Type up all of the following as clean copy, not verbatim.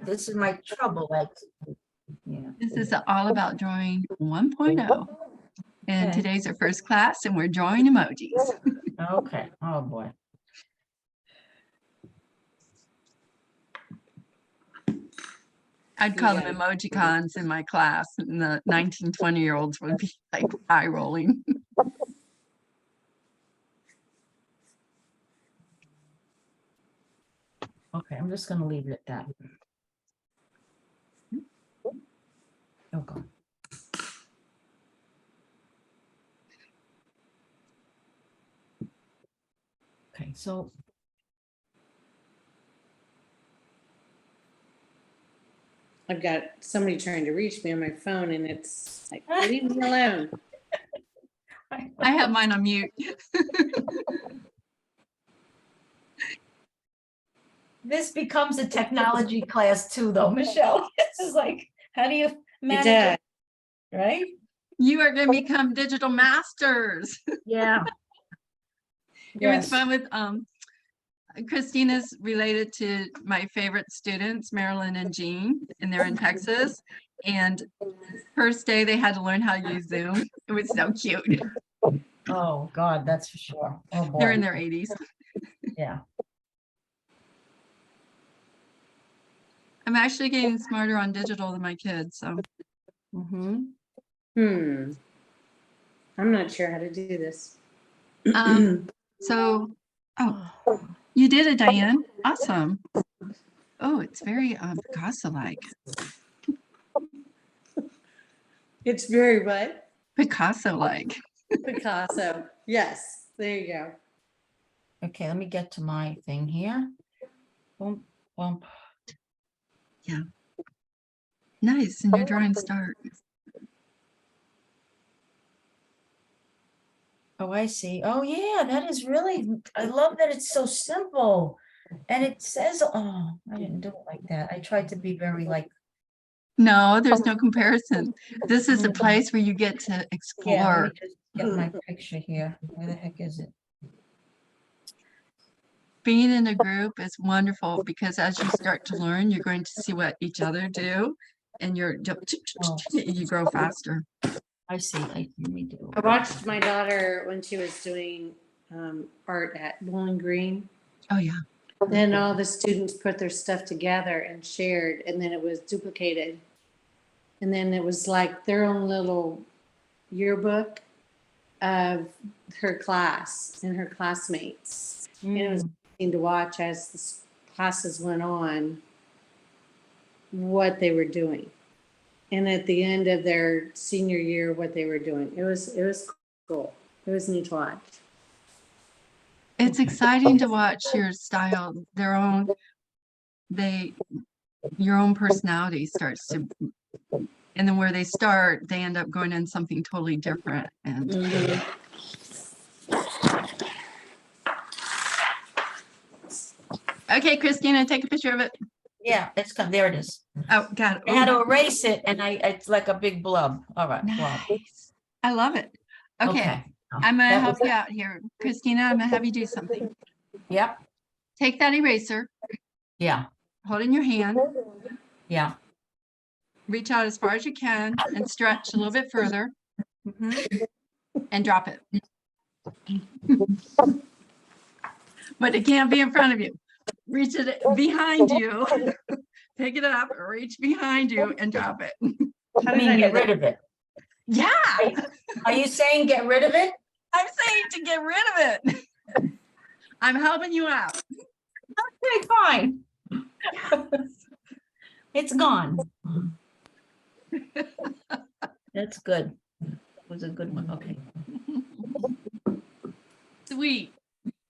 this is my trouble. Like, yeah. This is all about drawing 1.0. And Okay. today's our first class, and we're drawing emojis. Okay. Oh boy. I'd call them emojicons in my class, and the 19, 20-year-olds would be like eye rolling. Okay, I'm just gonna leave it at that. Okay. Okay, so I've got somebody trying to reach me on my phone, and it's like, leave me alone. I have mine on mute. this becomes a technology class too, though, Michelle. This is like, how do you It manage does. it, right? You are going to become digital masters. Yeah. It was fun with Christina's related to my favorite students, Marilyn and Jean, and they're in Texas. And first day they had to learn how to use Zoom. It was so cute. Oh God, that's for sure. Oh boy. They're in their 80s. Yeah. I'm actually getting smarter on digital than my kids. So. I'm not sure how to do this. So, oh, you did it, Diane. Awesome. Oh, it's very Picasso-like. It's very what? Picasso-like. Picasso. Yes, there you go. Okay, let me get to my thing here. Boom, boom. Yeah. Nice. And your drawing start. Oh, I see. Oh, yeah, that is really, I love that it's so simple. And it says, oh, I didn't do it like that. I tried to be very like, No, there's no comparison. This is a place where you get to yeah, let explore. me just get my picture here. Where the heck is it? Being in a group is wonderful because as you start to learn, you're going to see what each other do, and you grow faster. I see. Let me do I watched my daughter when she was doing art at Bowling Green. Oh, yeah. Then all the students put their stuff together and shared, and then it was duplicated. And then it was like their own little yearbook of her class and her classmates. And it was interesting to watch as the classes went on what they were doing. And at the end of their senior year, what they were doing. It was cool. It was neat to watch. It's exciting to watch your style, your own personality starts to, and then where they start, they end up going in something totally different. And okay, Christina, take a picture of it. Yeah, it's come. There it is. Oh, got it. I had to erase it, and it's like a big blub. All right. Blob. Nice. I love it. Okay. I'm going to help you out here. Christina, I'm going to have you do something. Yep. Take that eraser. Yeah. Hold it in your hand. Yeah. Reach out as far as you can and stretch a little bit further. And drop it. But it can't be in front of you. Reach it behind you. Pick it up, reach behind you, and drop it. I mean, get rid of it. Yeah. Are you saying get rid of it? I'm saying to get rid of it. I'm helping you out. Okay, fine. It's gone. That's good. That was a good one. Okay. Sweet.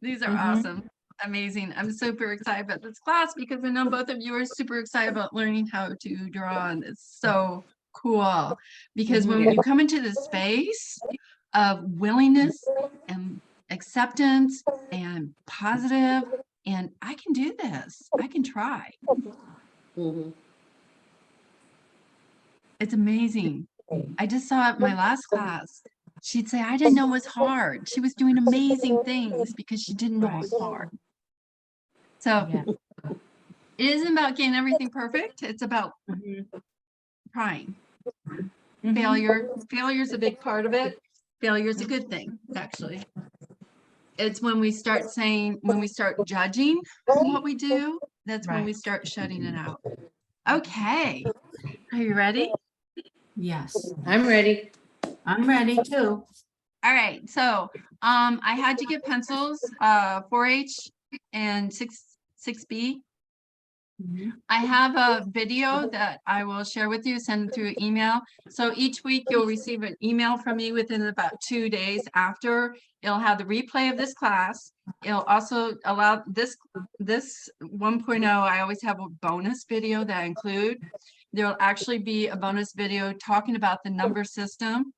These are awesome. Amazing. I'm super excited about this class because I know both of you are super excited about learning how to draw, and it's so cool because when you come into the space of willingness and acceptance and positive, and I can do this, I can try. It's amazing. I just saw it in my last class. She'd say, I didn't know it was hard. She was doing amazing things because she didn't know it was hard. So It isn't about getting everything perfect. It's about Mhm. trying. Mhm. Failure is a big part of it. Failure is a good thing, actually. It's when we start judging what we do, that's when Right. we start shutting it out. Okay. Are you ready? Yes, I'm ready. I'm ready too. All right. So I had to get pencils, 4H and 6B. Mhm. I have a video that I will share with you, send through email. So each week you'll receive an email from me within about 2 days after. It'll have the replay of this class. It'll also allow this 1.0. I always have a bonus video that I include. There'll actually be a bonus video talking about the number system,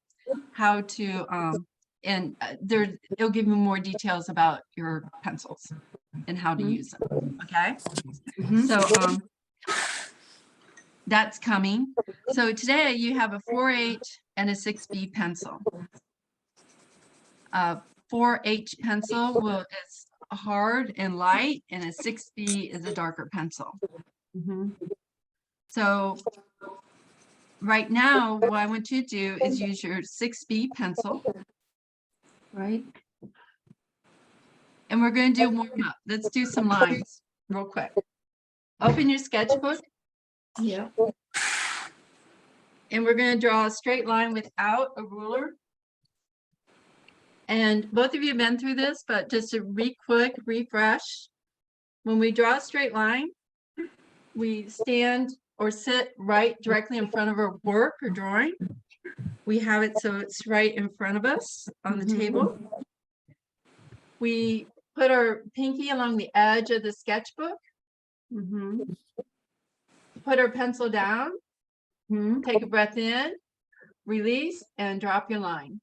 how to it'll give you more details about your pencils and how to use them. Okay. Mhm. So that's coming. So today you have a 4H and a 6B pencil. 4H pencil is hard and light, and a 6B is a darker pencil. Mhm. So right now, what I want you to do is use your 6B pencil, Right. and we're going to do warm up. Let's do some lines real quick. Open your sketchbook, Yeah. and we're going to draw a straight line without a ruler. And both of you have been through this, but just a quick refresh. When we draw a straight line, we stand or sit right directly in front of our work or drawing. We have it so it's right in front of us on the table. We put our pinky along the edge of the sketchbook, put our pencil down, take a breath in, release, and drop your line.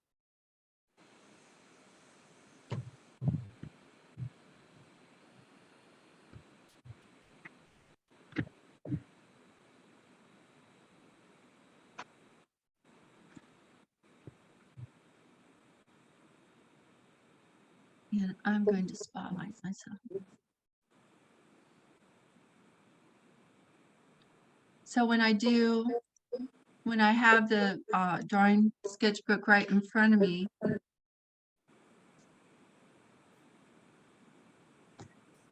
And I'm going to spotlight myself. So when I have the drawing sketchbook right in front of me,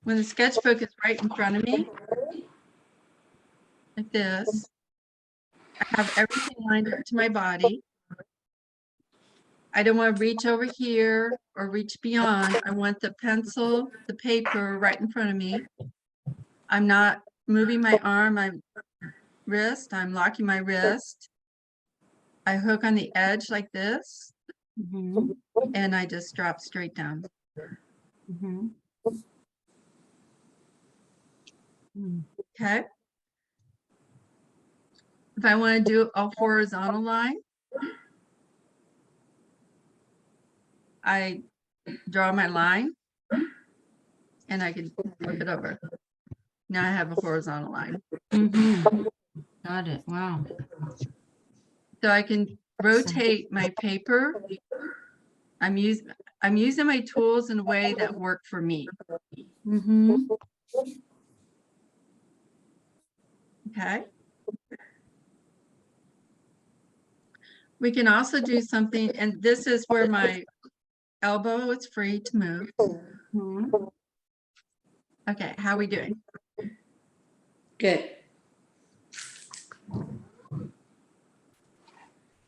when the sketchbook is right in front of me, like this, I have everything lined up to my body. I don't want to reach over here or reach beyond. I want the pencil, the paper right in front of me. I'm not moving my arm, my wrist. I'm locking my wrist. I hook on the edge like this, and I just drop straight down. Okay. If I want to do a horizontal line, I draw my line and I can flip it over. Now I have a horizontal line. Got it. Wow. So I can rotate my paper. I'm using my tools in a way that work for me. Okay. We can also do something, and this is where my elbow is free to move. Okay, how are we doing? Good.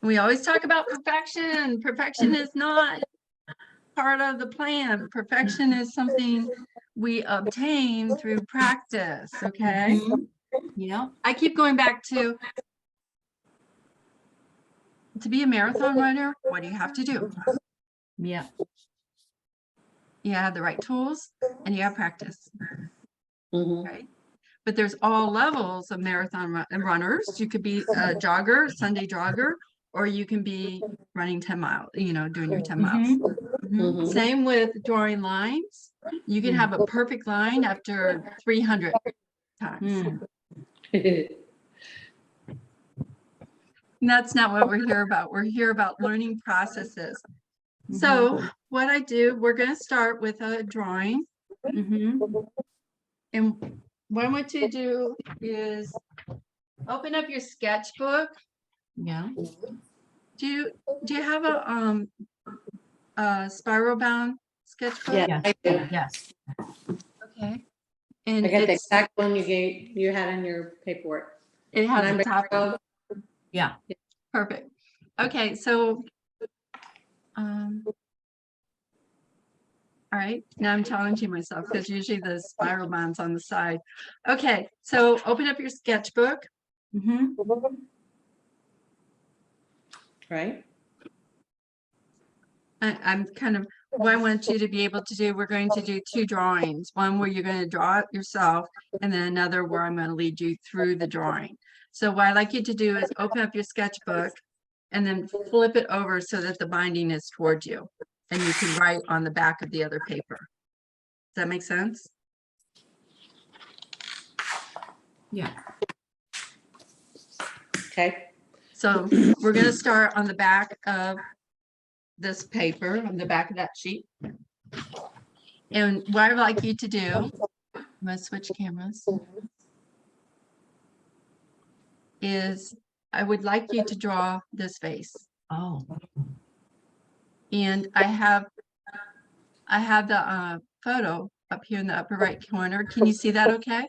We always talk about perfection. Perfection is not part of the plan. Perfection is something we obtain through practice, okay? Yeah. I keep going back to be a marathon runner, what do you have to do? Yeah. You have the right tools and you have practice, Mhm. right? But there's all levels of marathon runners. You could be a jogger, Sunday jogger, or you can be running 10 miles, doing your 10 miles. Mhm. Same with drawing lines. You can have a perfect line after 300 times. And that's not what we're here about. We're here about learning processes. So what I do, we're going to start with a drawing. And what I want you to do is open up your sketchbook. Yeah. Do you have a spiral bound sketchbook? Yeah, I do. Yes. Okay. And I got the it's, exact one you had in your paperwork. it has a Number top. 12. Yeah. Perfect. Okay, so all right, now I'm challenging myself because usually the spiral bound's on the side. Okay, so open up your sketchbook. Mm-hmm. Right? I'm kind of, what I want you to be able to do, we're going to do 2 drawings. One where you're going to draw it yourself, and then another where I'm going to lead you through the drawing. So what I'd like you to do is open up your sketchbook and then flip it over so that the binding is towards you. And you can write on the back of the other paper. Does that make sense? Yeah. Okay. So we're going to start on the back of this paper, on the back of that sheet. And what I'd like you to do, I'm going to switch cameras, is I would like you to draw this vase. Oh. And I have the photo up here in the upper right corner. Can you see that okay?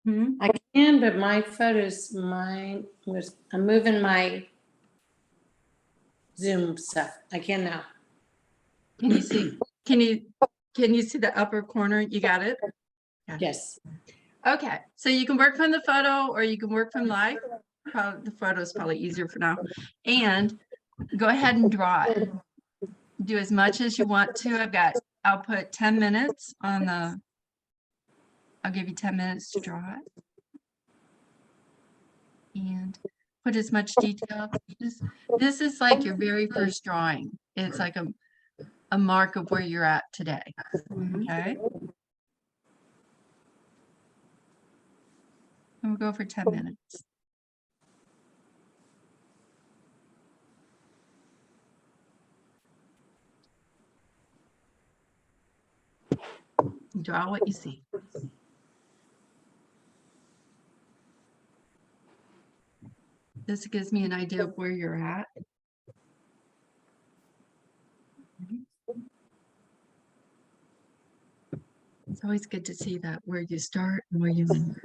Hmm. I can, but my photos, I'm moving my Zoom stuff. I can now. Can you see? Can you see the upper corner? You got it? Yes. Okay, so you can work from the photo or you can work from live. Probably the photo is probably easier for now. And go ahead and draw it. Do as much as you want to. I'll put 10 minutes on the, I'll give you 10 minutes to draw it. And put as much detail. This is like your very first drawing. It's like a mark of where you're at today. Okay. And we'll go for 10 minutes. Draw what you see. This gives me an idea of where you're at. It's always good to see that where you start and where you end.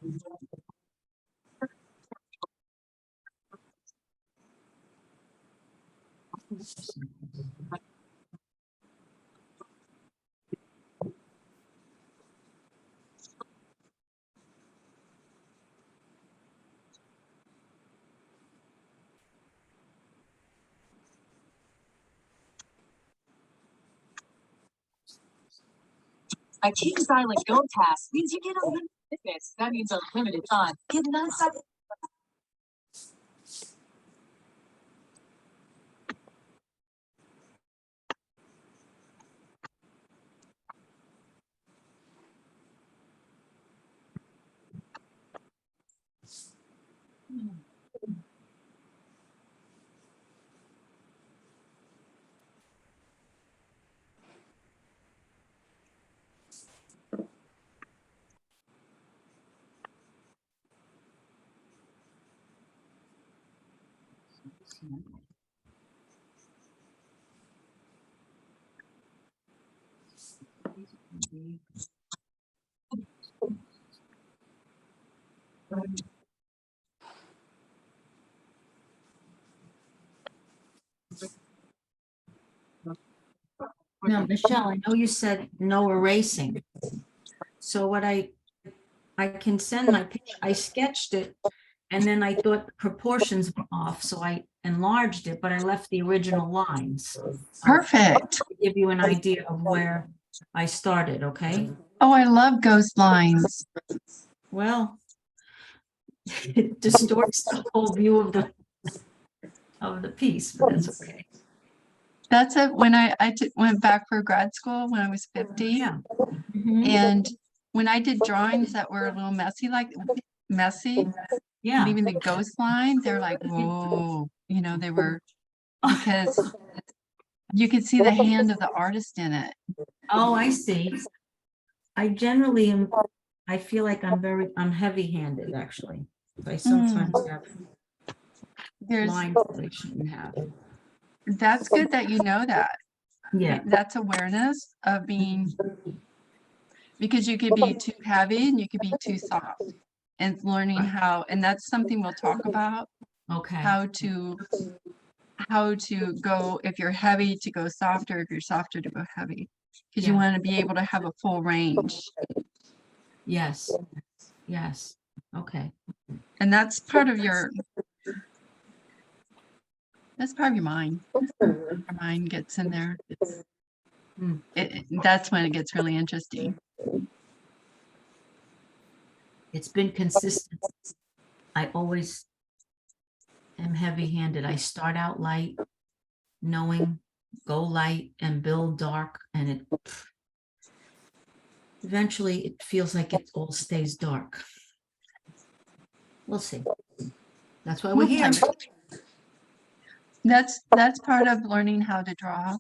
A key silent go task means you get unlimited fitness. That means unlimited time. Get an unsighted. Now, Michelle, I know you said no erasing. So what I can send my picture, I sketched it and then I thought the proportions were off, so I enlarged it, but I left the original lines. Perfect. To give you an idea of where I started, okay? Oh, I love ghost lines. Well, it distorts the whole view of the piece, but that's okay. That's it. When I went back for grad school when I was 50. Yeah. Mhm. And when I did drawings that were a little messy, Yeah. leaving the ghost line, they're like, whoa, you know, they were, because you could see the hand of the artist in it. Oh, I see. I generally am, I feel like I'm heavy-handed, actually. I sometimes have lines that I shouldn't have. That's good that you know that. Yeah. That's awareness of being, because you could be too heavy and you could be too soft, and learning how, and that's something we'll talk about, Okay. how to go, if you're heavy, to go softer, if you're softer, to go heavy, because you Yeah. want to be able to have a full range. Yes. Yes. Okay. And that's part of your mind. Your mind gets in there. That's when it gets really interesting. It's been consistent. I always am heavy-handed. I start out light, knowing, go light and build dark, and it eventually it feels like it all stays dark. We'll see. That's why we're here. That's part of learning how to draw.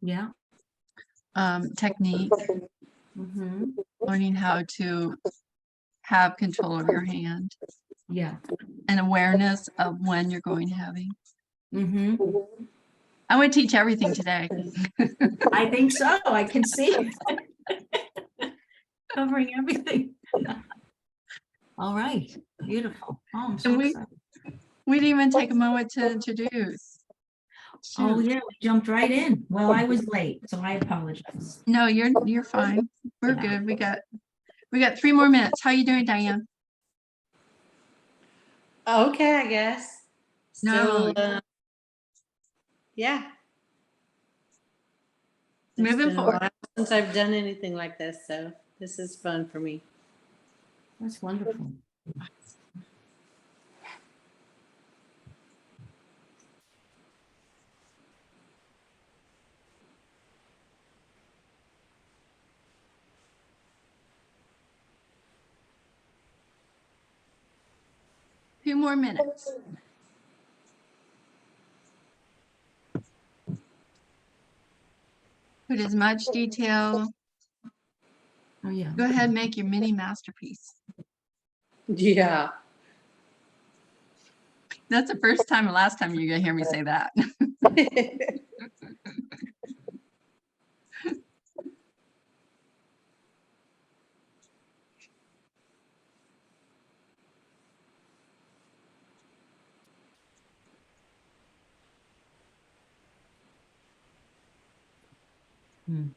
Yeah. Technique, learning how to have control of your hand. Yeah. And awareness of when you're going heavy. Mm-hmm. I would teach everything today. I think so. I can see covering everything. All right. Beautiful. Oh, I'm so And excited. we didn't even take a moment to introduce. Oh Shoot. yeah, we jumped right in. Well, I was late, so I apologize. No, you're fine. We're Yeah. good. We got 3 more minutes. How you doing, Diane? Okay, I guess. No. Still, yeah. It's Moving been a forward. while since I've done anything like this, so this is fun for me. That's wonderful. Few more minutes. Put as much detail. Oh yeah. Go ahead and make your mini masterpiece. Yeah. That's the first time and last time you're gonna hear me say that. Mhm.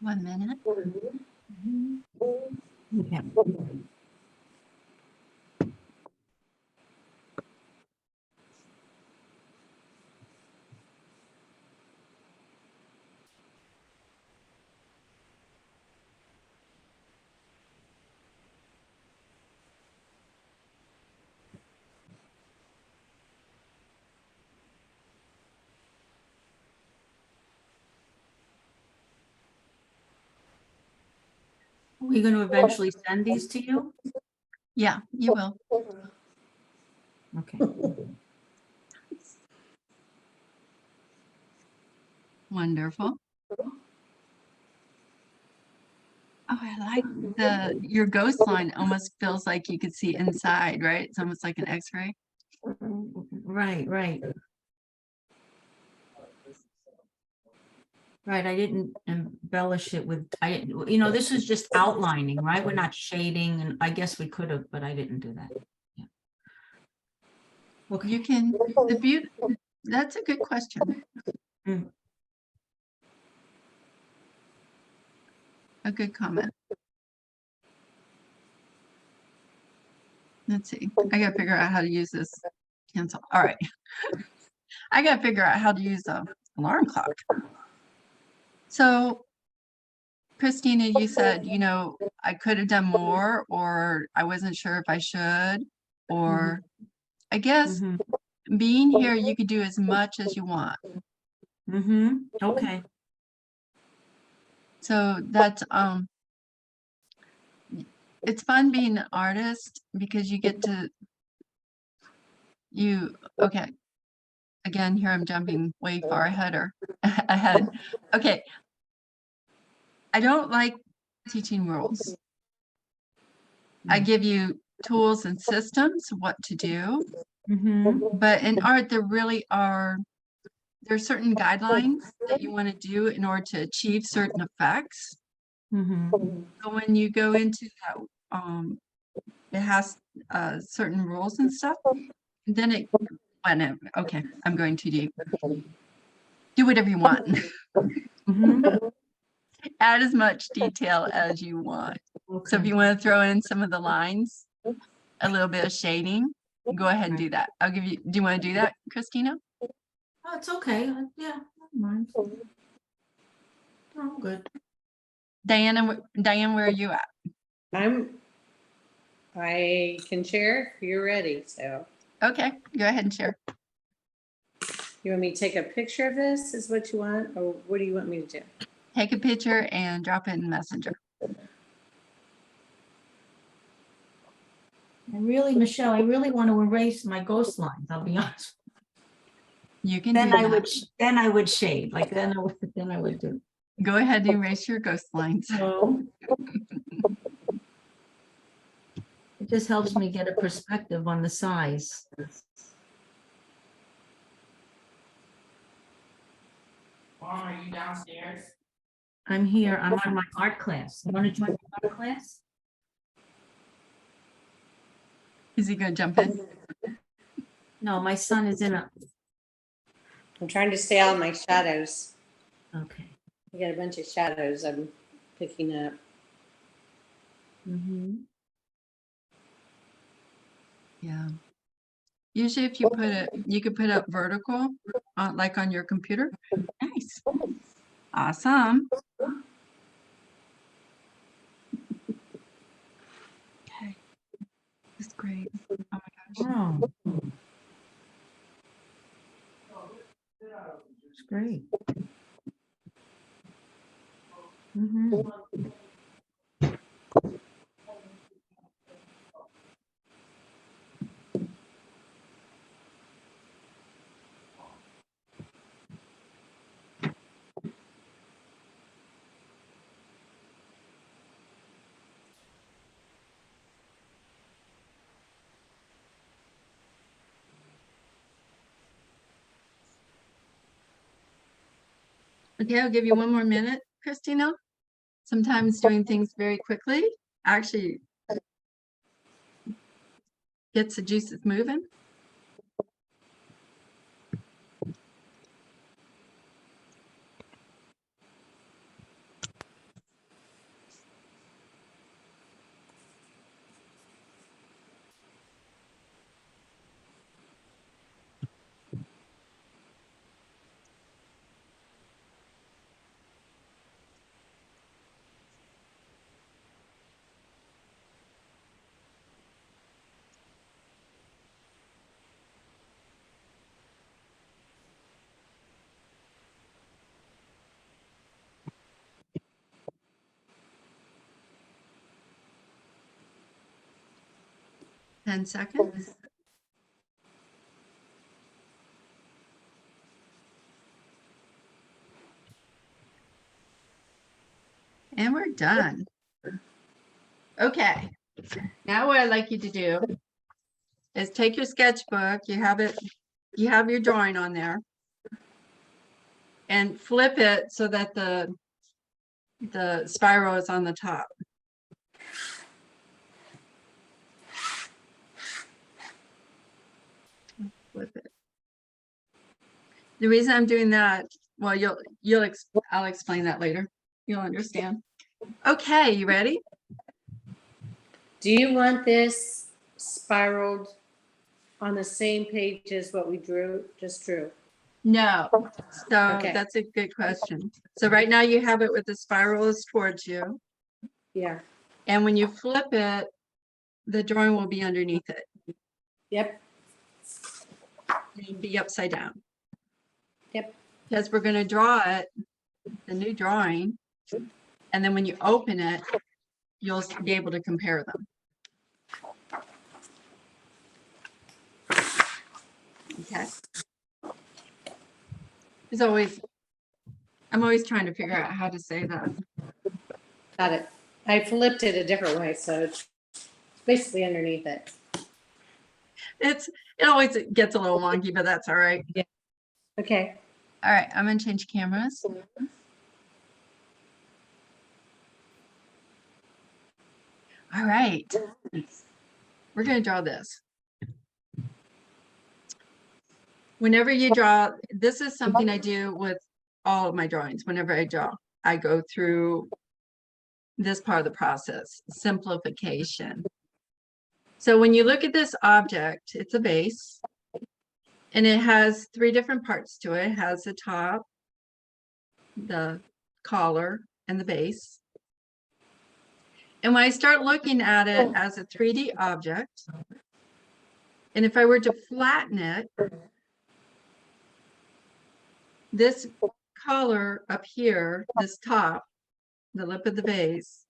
One minute. Okay. Are we going to eventually send these to you? Yeah, you will. Okay. Wonderful. Oh, I like your ghost line almost feels like you could see inside, right? It's almost like an X-ray. Right, right. Right, I didn't embellish it with, this is just outlining, right? We're not shading, and I guess we could have, but I didn't do that. Yeah. Okay. You can, that's a good question. Mm. A good comment. Let's see. I gotta figure out how to use this cancel. All right. I gotta figure out how to use the alarm clock. So, Christina, you said, I could have done more, or I wasn't sure if I should, or I guess Mhm. being here, you could do as much as you want. Okay. So that's it's fun being an artist because you get to okay. Again, here I'm jumping way far ahead. Okay. I don't like teaching rules. I give you tools and systems, what to do, but in art, there's certain guidelines that you want to do in order to achieve certain effects. So when you go into that, it has certain rules and stuff. And then okay, I'm going too deep. Do whatever you want. Add as much detail as you want. So if you want to throw in some of the lines, a little bit of shading, go ahead and do that. Do you want to do that, Christina? Oh, it's okay. Yeah, never mind. Oh, good. Diane, where are you at? I can share if you're ready. So, Okay, go ahead and share. you want me to take a picture of this? Is what you want, or what do you want me to do? Take a picture and drop it in Messenger. Michelle, I really want to erase my ghost lines. I'll be honest. You can Then do I that. then I would shade. Like then I would do. Go ahead and erase your ghost lines. It just helps me get a perspective on the size. Mom, are you downstairs? I'm here. I'm on my art class. You want to join my art class? Is he going to jump in? No, my son is in a. I'm trying to stay out of my shadows. Okay. I got a bunch of shadows I'm picking up. Yeah. Usually if you you could put it vertical, like on your computer. Nice. Awesome. Okay. That's great. Oh my gosh. Oh. It's great. Okay, I'll give you one more minute, Christina. Sometimes doing things very quickly actually gets the juices moving. Ten seconds. And we're done. Okay, now what I'd like you to do is take your sketchbook, you have your drawing on there, and flip it so that the spiral is on the top. Flip it. The reason I'm doing that, well, I'll explain that later. You'll understand. Okay, you ready? Do you want this spiraled on the same page as what we just drew? No. So Okay. that's a good question. So right now you have it with the spirals towards you. Yeah. And when you flip it, the drawing will be underneath it. Yep. It'll be upside down. Yep. Because we're going to draw it, the new drawing, and then when you open it, you'll be able to compare them. Okay. I'm always trying to figure out how to say that. Got it. I flipped it a different way, so it's basically underneath it. It always gets a little wonky, but that's all right. Yeah. Okay. All right, I'm going to change cameras. All right. We're going to draw this. Whenever you draw, this is something I do with all of my drawings. Whenever I draw, I go through this part of the process, simplification. So when you look at this object, it's a vase, and it has three different parts to it. It has the top, the collar, and the base. And when I start looking at it as a 3D object, and if I were to flatten it, this collar up here, this top, the lip of the vase,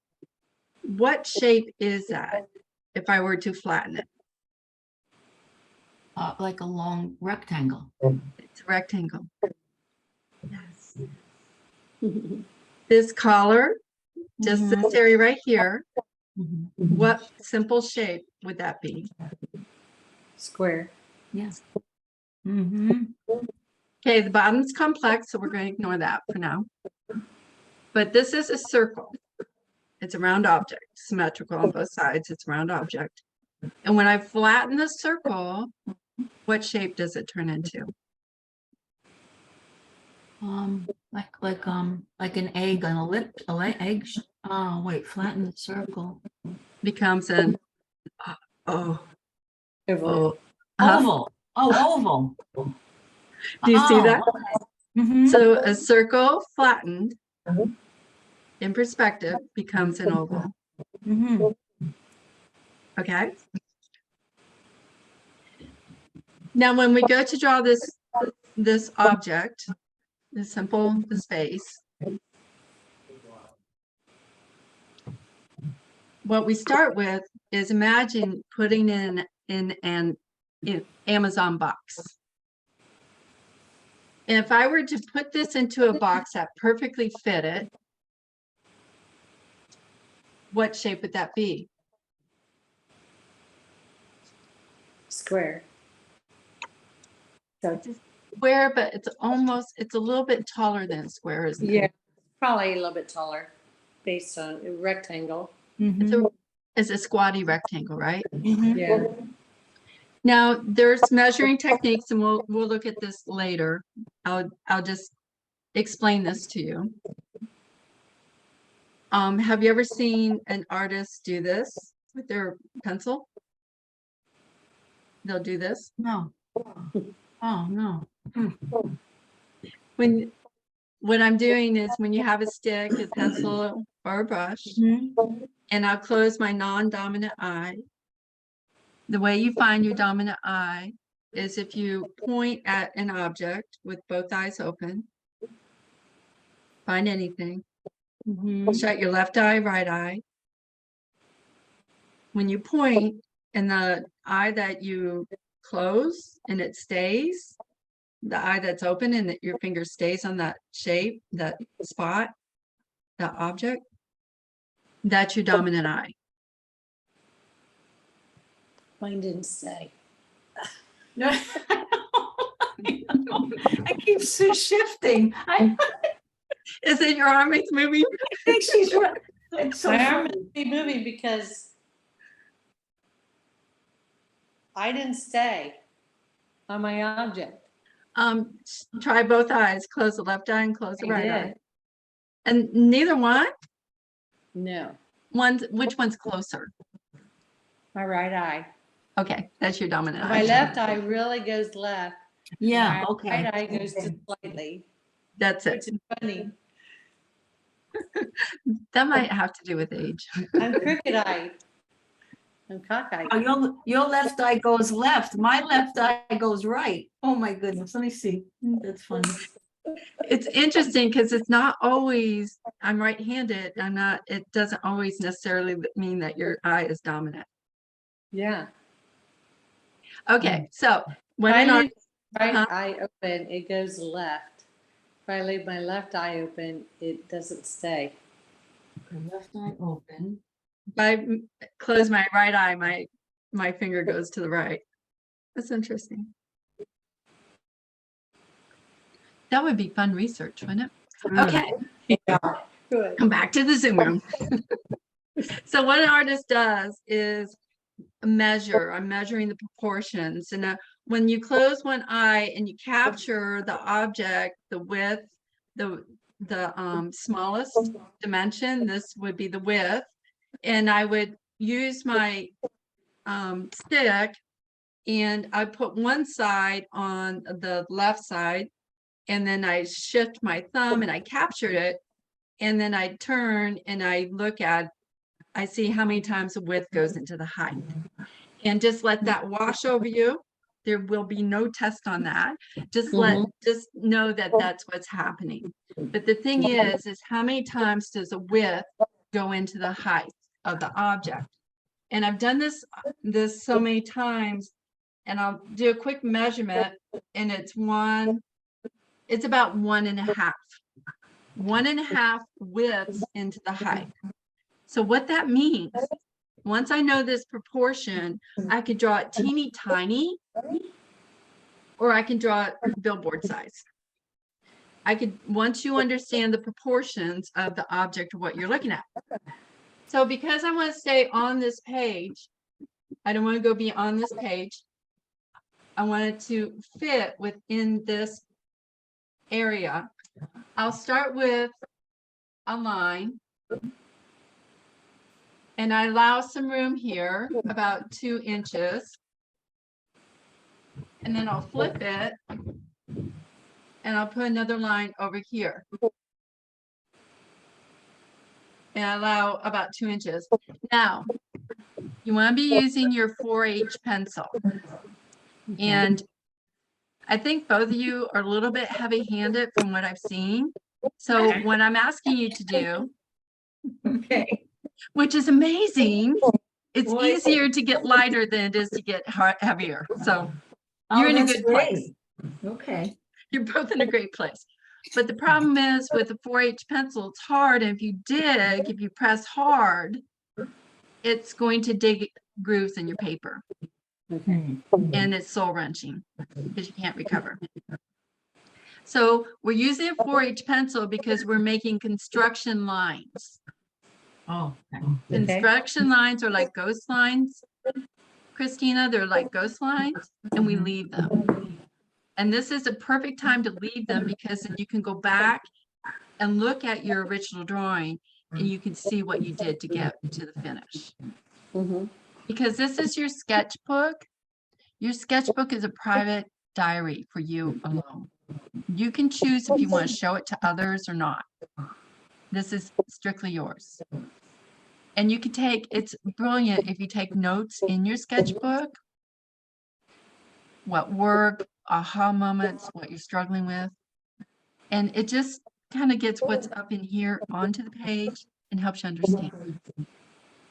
what shape is that if I were to flatten it? Like a long rectangle. It's a rectangle. Yes. This collar, just this area right here, Mhm. what simple shape would that be? Square. Yes. Mm-hmm. Okay, the bottom's complex, so we're going to ignore that for now. But this is a circle. It's a round object, symmetrical on both sides. It's a round object. And when I flatten the circle, what shape does it turn into? Like an egg on a lip, egg. Oh, wait, flatten the circle. Becomes an Oval. Oval. Oh, oval. Do you see that? Mhm. So a circle flattened in perspective becomes an oval. Mhm. Okay. Now, when we go to draw this object, this vase, what we start with is imagine putting in an Amazon box. And if I were to put this into a box that perfectly fit it, what shape would that be? Square. So square, but it's a little bit taller than a square, isn't it? Yeah, probably a little bit taller based on a rectangle. It's a squatty rectangle, right? Yeah. Now there's measuring techniques, and we'll look at this later. I'll just explain this to you. Have you ever seen an artist do this with their pencil? They'll do this. No. Oh, no. What I'm doing is when you have a stick, a pencil, or a brush, and I'll close my non-dominant eye. The way you find your dominant eye is if you point at an object with both eyes open, find anything, shut your left eye, right eye. When you point and the eye that you close and it stays, the eye that's open and that your finger stays on that shape, that spot, that object, that's your dominant eye. Mine didn't say. No. I keep shifting. I Is it your arm is moving? think she's right. It's so My arm funny. must be moving because I didn't stay on my object. Try both eyes. Close the left eye and close the I right did. eye. And neither one? No, Which one's closer? my right eye. Okay, that's your dominant My eye. left eye really goes left. Yeah, My okay. right eye goes to slightly. That's it. Which is funny. That might have to do with age. I'm crooked-eyed. I'm cockeyed. Oh, your left eye goes left. My left eye goes right. Oh, my goodness. Let me see. That's funny. It's interesting because it's not always, I'm right-handed. It doesn't always necessarily mean that your eye is dominant. Yeah. Okay, so If when I an art, leave my right Huh? eye open, it goes left. If I leave my left eye open, it doesn't stay. Left eye open. if I close my right eye, my finger goes to the right. That's interesting. That would be fun research, wouldn't it? Okay, Good. come back to the Zoom room. So what an artist does is measure. I'm measuring the proportions. And when you close one eye and you capture the object, the width, the smallest dimension, this would be the width. And I would use my stick and I put one side on the left side, and then I shift my thumb and I captured it. And then I turn and I look at, I see how many times the width goes into the height. And just let that wash over you. There will be no test on that. Just know that that's what's happening. But the thing is how many times does a width go into the height of the object? And I've done this so many times, and I'll do a quick measurement, and it's about 1.5. 1.5 widths into the height. So what that means, once I know this proportion, I could draw it teeny tiny, or I can draw it billboard size. Once you understand the proportions of the object or what you're looking at. So because I want to stay on this page, I don't want to go beyond this page. I want it to fit within this area. I'll start with a line. And I allow some room here, about 2 inches. And then I'll flip it and I'll put another line over here. And I allow about 2 inches. Now, you want to be using your 4H pencil. And I think both of you are a little bit heavy-handed from what I've seen. So what I'm asking you to do, Okay. which is amazing, it's Boy. easier to get lighter than it is to get heavier. So you're in a that's good place. great. Okay. You're both in a great place. But the problem is with a 4H pencil, it's hard. And if you press hard, it's going to dig grooves in your paper. Okay. And it's soul wrenching because you can't recover. So we're using a 4H pencil because we're making construction lines. Oh, okay. Construction lines are like ghost lines. Christina, they're like ghost lines, and we leave them. And this is a perfect time to leave them because then you can go back and look at your original drawing and you can see what you did to get to the finish. Mhm. Because this is your sketchbook. Your sketchbook is a private diary for you alone. You can choose if you want to show it to others or not. This is strictly yours. And you can take, it's brilliant if you take notes in your sketchbook, what worked, aha moments, what you're struggling with. And it just kind of gets what's up in here onto the page and helps you understand.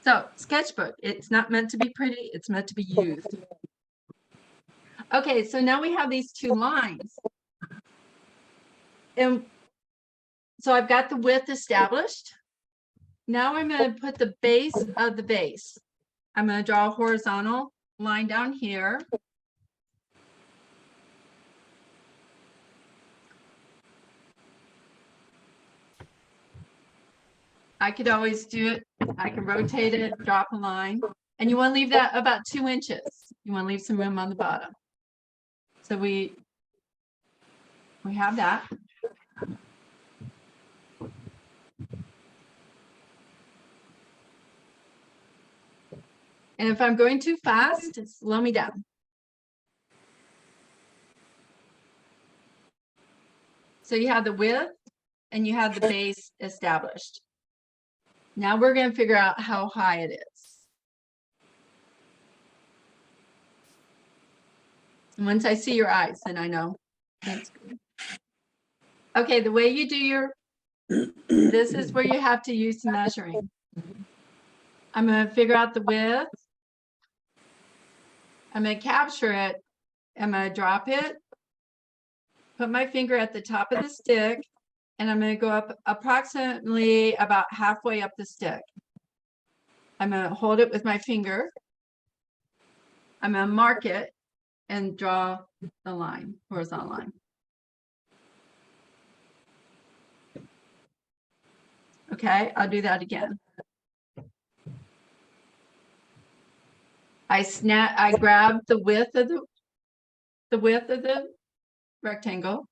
So sketchbook, it's not meant to be pretty, it's meant to be used. Okay, so now we have these two lines. And so I've got the width established. Now I'm going to put the base of the vase. I'm going to draw a horizontal line down here. I could always do it. I can rotate it, drop a line. And you want to leave that about 2 inches. You want to leave some room on the bottom. So we have that. And if I'm going too fast, slow me down. So you have the width and you have the base established. Now we're going to figure out how high it is. And once I see your eyes, then I know that's good. Okay, the way you do your, this is where you have to use some measuring. I'm going to figure out the width. I'm going to capture it. I'm going to drop it, put my finger at the top of the stick, and I'm going to go up approximately about halfway up the stick. I'm going to hold it with my finger. I'm going to mark it and draw the line, horizontal line. Okay, I'll do that again. I grab the width of the rectangle.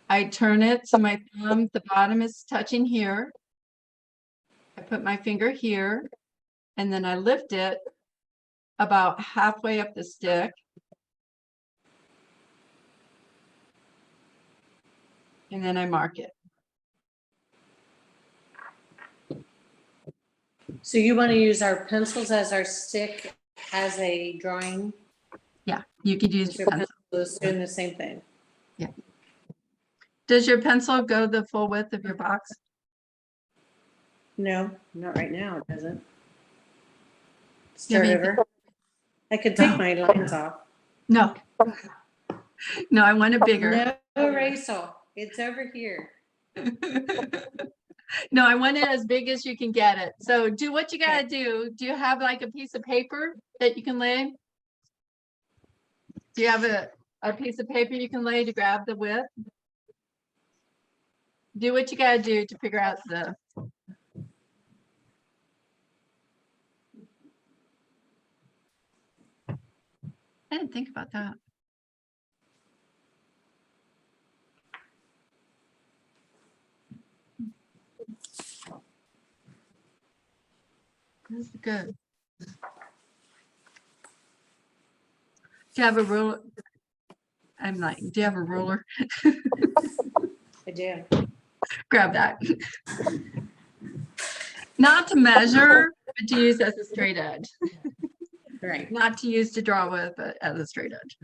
I turn it so my thumb, the bottom is touching here. I put my finger here, and then I lift it about halfway up the stick. And then I mark it. So you want to use our pencils as our stick as a drawing? Yeah, you could use your pencil. Is doing the same thing. Yeah. Does your pencil go the full width of your box? No, not right now, it doesn't. You have Start anything- over. I could take my lines off. No. No, I want it bigger. No, Rachel, it's over here. No, I want it as big as you can get it. So do what you gotta do. Do you have like a piece of paper that you can lay? Do you have a piece of paper you can lay to grab the width? Do what you gotta do to figure out the. I didn't think about that. This is good. Do you have a ruler? I'm like, do you have a ruler? I do. Grab that. Not to measure, but to use as a straight edge. Right. Not to use to draw with, but as a straight edge.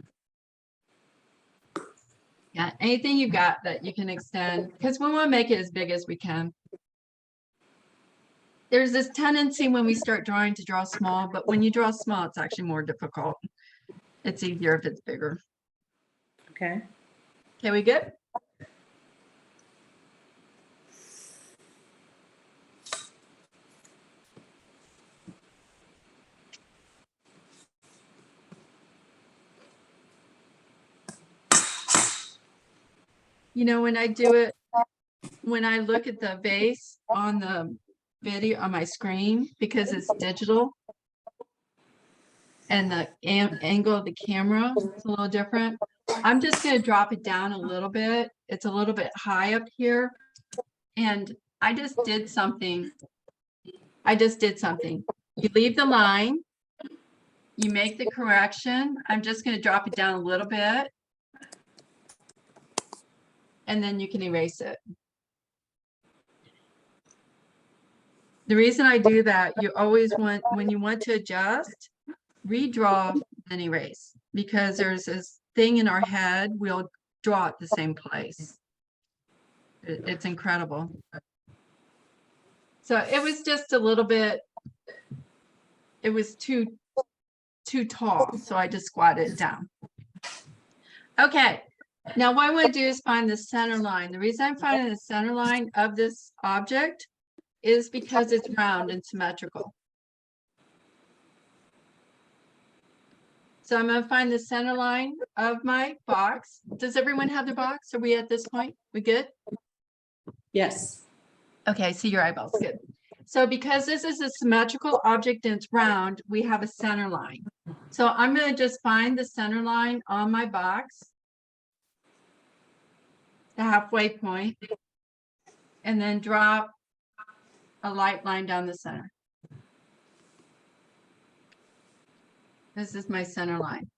Yeah, anything you got that you can extend, because we want to make it as big as we can. There's this tendency when we start drawing to draw small, but when you draw small, it's actually more difficult. It's easier if it's bigger. Okay. Okay, we good? You know, when I do it, when I look at the vase on the video on my screen, because it's digital and the angle of the camera is a little different, I'm just going to drop it down a little bit. It's a little bit high up here. And I just did something. You leave the line, you make the correction. I'm just going to drop it down a little bit. And then you can erase it. The reason I do that, you always want, when you want to adjust, redraw, then erase. Because there's this thing in our head, we'll draw at the same place. It's incredible. So it was just a little bit, it was too tall, so I just squatted it down. Okay, now what I want to do is find the center line. The reason I'm finding the center line of this object is because it's round and symmetrical. So I'm going to find the center line of my box. Does everyone have their box? Are we at this point? We good? Yes. Okay, see your eyeballs, good. So because this is a symmetrical object and it's round, we have a center line. So I'm going to just find the center line on my box, the halfway point, and then drop a light line down the center. This is my center line.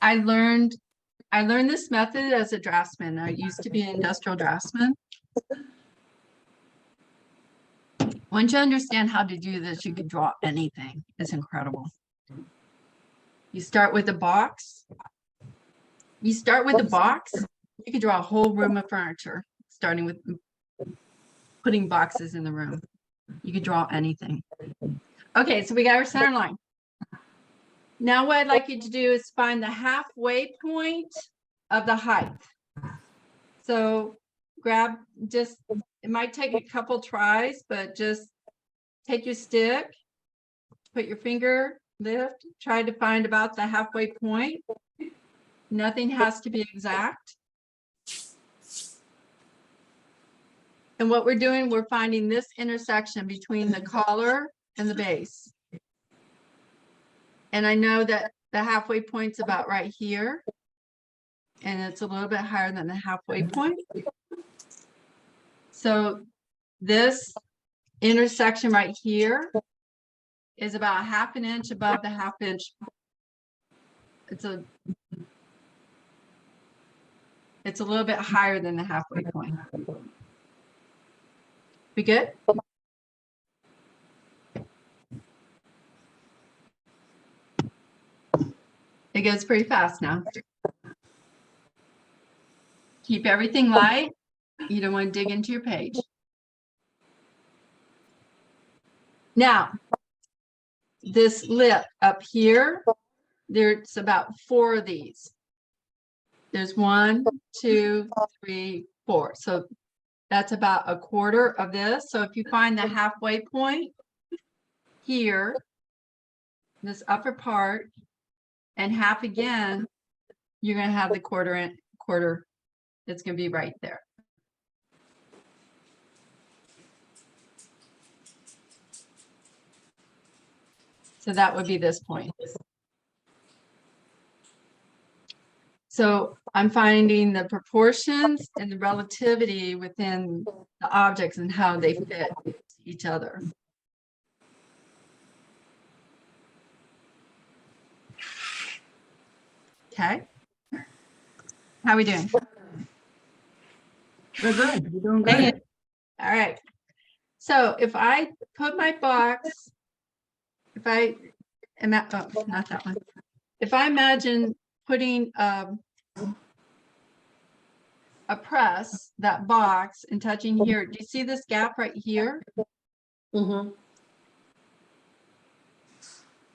I learned this method as a draftsman. I used to be an industrial draftsman. Once you understand how to do this, you can draw anything. It's incredible. You start with a box. You can draw a whole room of furniture, starting with putting boxes in the room. You could draw anything. Okay, so we got our center line. Now what I'd like you to do is find the halfway point of the height. So grab just, it might take a couple tries, but just take your stick, put your finger, lift, try to find about the halfway point. Nothing has to be exact. And what we're doing, we're finding this intersection between the collar and the base. And I know that the halfway point's about right here. And it's a little bit higher than the halfway point. So this intersection right here is about 1/2 inch above the 1/2 inch. It's a little bit higher than the halfway point. We good? It goes pretty fast now. Keep everything light. You don't want to dig into your page. Now, this lip up here, there's about 4 of these. There's 1, 2, 3, 4. So that's about 1/4 of this. So if you find the halfway point here, this upper part, and half again, you're going to have the quarter. It's going to be right there. So that would be this point. So I'm finding the proportions and the relativity within the objects and how they fit each other. Okay. How are we doing? We're good. You're doing good. All right. So if I put my box, if I am at, oh, not that one. If I imagine putting a press, that box, and touching here, do you see this gap right here? Mm-hmm.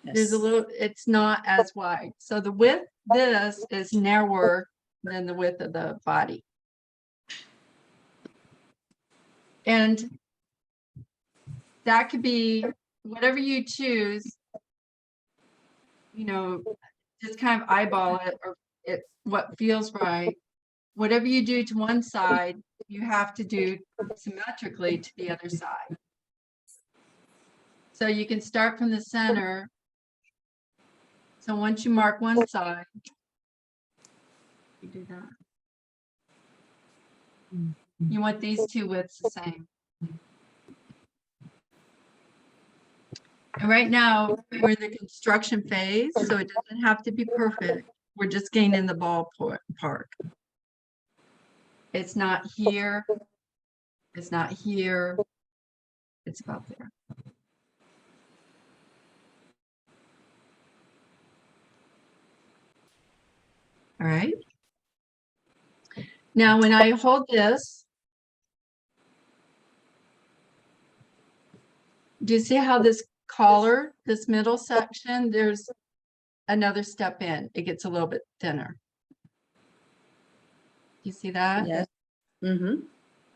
There's a little, it's not as wide. So the width, this is narrower than the width of the body. And that could be whatever you choose, you know, just kind of eyeball it or what feels right. Whatever you do to one side, you have to do symmetrically to the other side. So you can start from the center. So once you mark one side, you do that. You want these two widths the same. And right now, we're in the construction phase, so it doesn't have to be perfect. We're just getting in the ballpark. It's not here. It's not here. It's about there. All right. Now, when I hold this, do you see how this collar, this middle section, there's another step in. It gets a little bit thinner. You see that? Yes. Mm-hmm.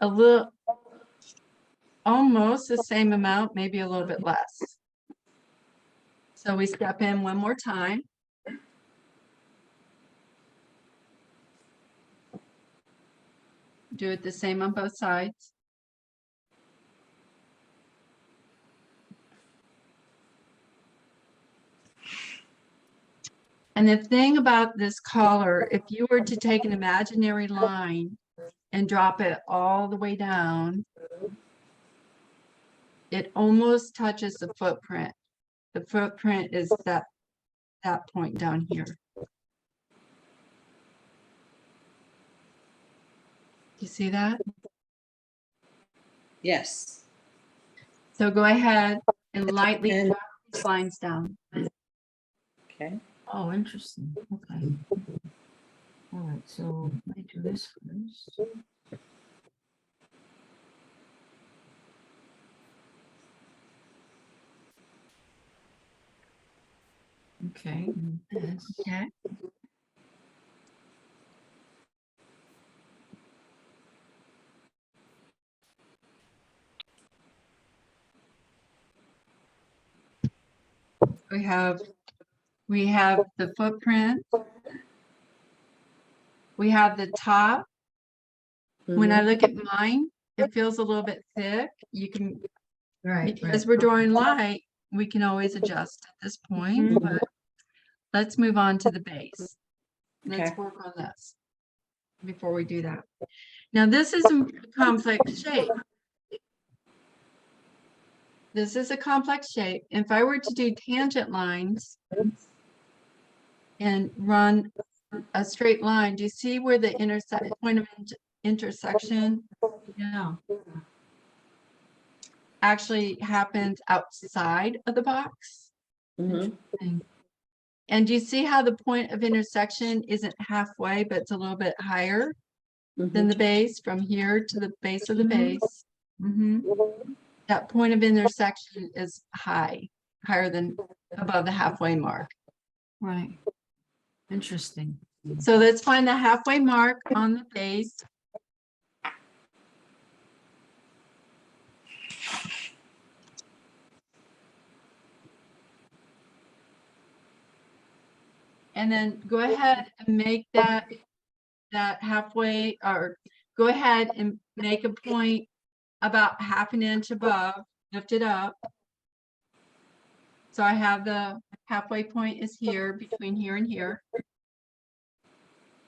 A little, almost the same amount, maybe a little bit less. So we step in one more time. Do it the same on both sides. And the thing about this collar, if you were to take an imaginary line and drop it all the way down, it almost touches the footprint. The footprint is that point down here. You see that? Yes. So go ahead and lightly drop these lines down. Okay. Oh, interesting. Okay. All right, so let me do this first. Okay, and this. Okay. We have the footprint. We have the top. When I look at mine, it feels a little bit thick. You can, Right, because we're drawing light, we can always adjust at this point, Mhm. but let's move on to the base. Let's Okay. work on this before we do that. Now, this is a complex shape. This is a complex shape. If I were to do tangent lines and run a straight line, do you see where the point of intersection Yeah. actually happens outside of the box? Mm-hmm. And do you see how the point of intersection isn't halfway, but it's a little bit higher than the base, from here to the base of the base? Mm-hmm. That point of intersection is higher than above the halfway mark. Right. Interesting. So let's find the halfway mark on the base. And then go ahead and make that halfway, or go ahead and make a point about 1/2 inch above, lift it up. So I have the halfway point is here, between here and here.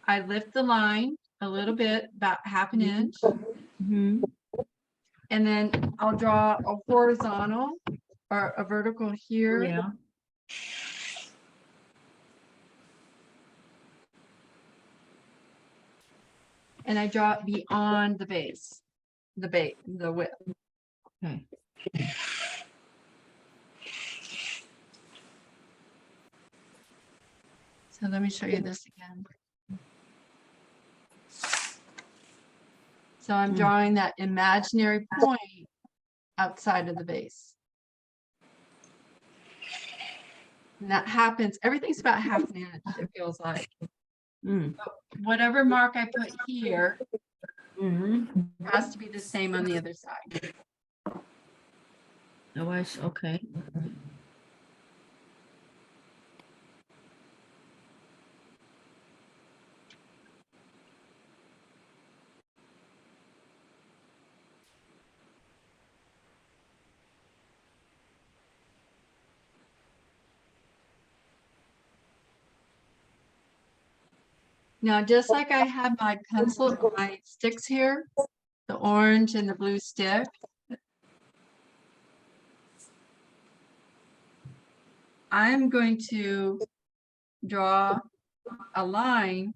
I lift the line a little bit, about 1/2 inch. Mm-hmm. And then I'll draw a horizontal or a vertical here. Yeah. And I draw it beyond the base, the width. Okay. So let me show you this again. So I'm drawing that imaginary point outside of the base. And that happens, everything's about 1/2 inch, it feels like. Mm. Whatever mark I put here Mm-hmm. has to be the same on the other side. Oh, okay. Now, just like I have my pencil, my sticks here, the orange and the blue stick, I'm going to draw a line,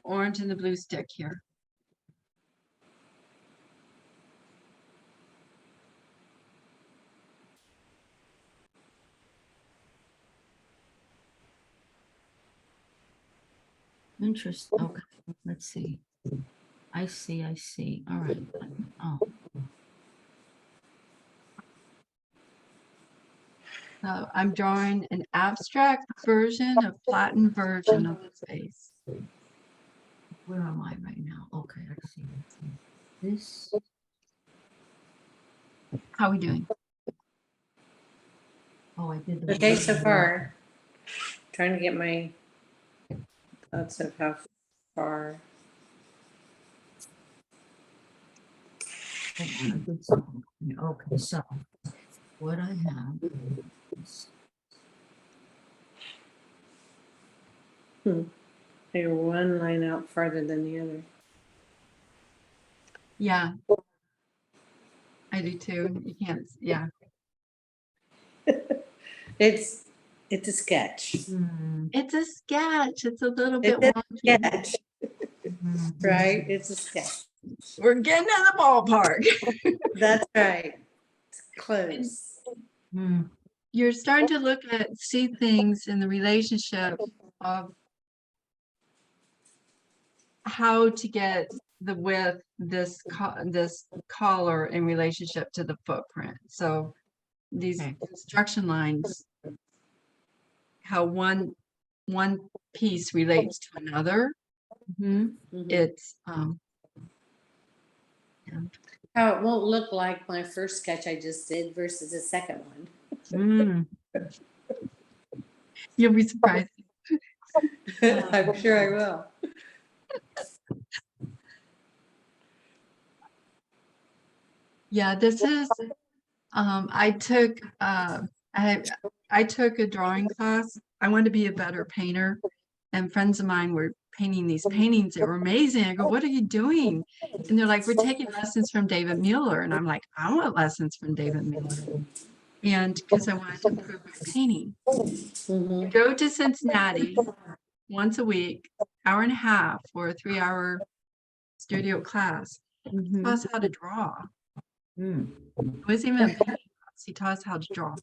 orange and the blue stick here. Interesting. Okay, let's see. I see. All right. Oh, So I'm drawing an abstract version, a flattened version of this vase. where am I right now? Okay, I see. This. How are we doing? Oh, I did the. Okay, so far. Trying to get my thoughts of how far. Hold on, I did something. Okay, so what I have is Maybe one line out farther than the other. Yeah. I do too. You can't, yeah. It's a sketch. It's a sketch. It's a little It's bit a wonky. sketch, mhm. right? It's a sketch. We're getting in the ballpark. That's right. It's close. Hmm. You're starting to see things in the relationship of how to get the width, this collar in relationship to the footprint. So these Okay. construction lines, how one piece relates to another. Mhm. It's How it won't look like my first sketch I just did versus the second one. Mm. you'll be surprised. I'm sure I will. Yeah, this is I took I took a drawing class. I wanted to be a better painter, and friends of mine were painting these paintings that were amazing. I go, "What are you doing?" And they're like, "We're taking lessons from David Mueller." And I'm like, "I want lessons from David Mueller." And because I wanted to improve my painting. Mhm. Go to Cincinnati once a week, hour and a half for a 3-hour studio class. Mhm. Taught us how to draw. Mm. It wasn't even a painting class. He taught us how to draw.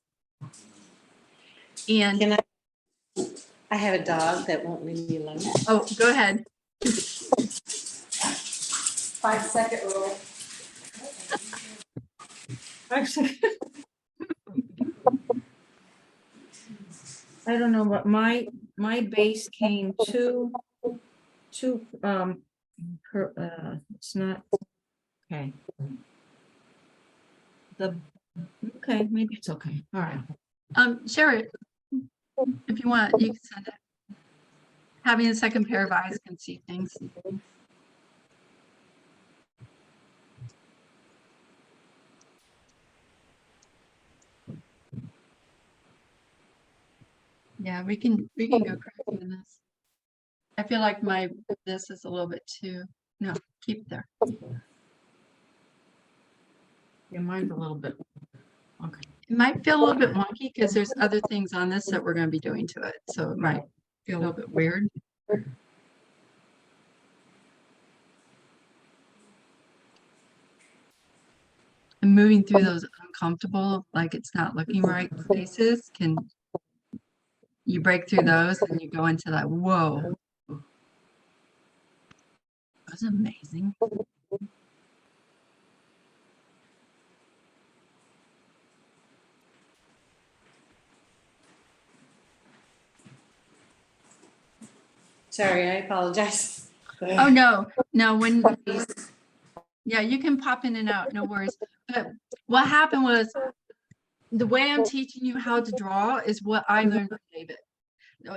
And Can I have a dog that won't leave me alone. oh, go ahead. 5-second rule. I don't know, but my base came to it's not okay. Okay, maybe it's okay. All right. Share it if you want. You can send it. Having a second pair of eyes can see things. Yeah, we can go crazy in this. I feel like this is a little bit too. No, keep it there. Your mind's a little bit okay. It might feel a little bit wonky because there's other things on this that we're going to be doing to it, so it might feel a little bit weird. And moving through those uncomfortable, like it's not looking right places, you break through those and you go into that, whoa. That's amazing. Sorry, I apologize. Oh, no, when, yeah, you can pop in and out, no worries. But what happened was the way I'm teaching you how to draw is what I learned from David.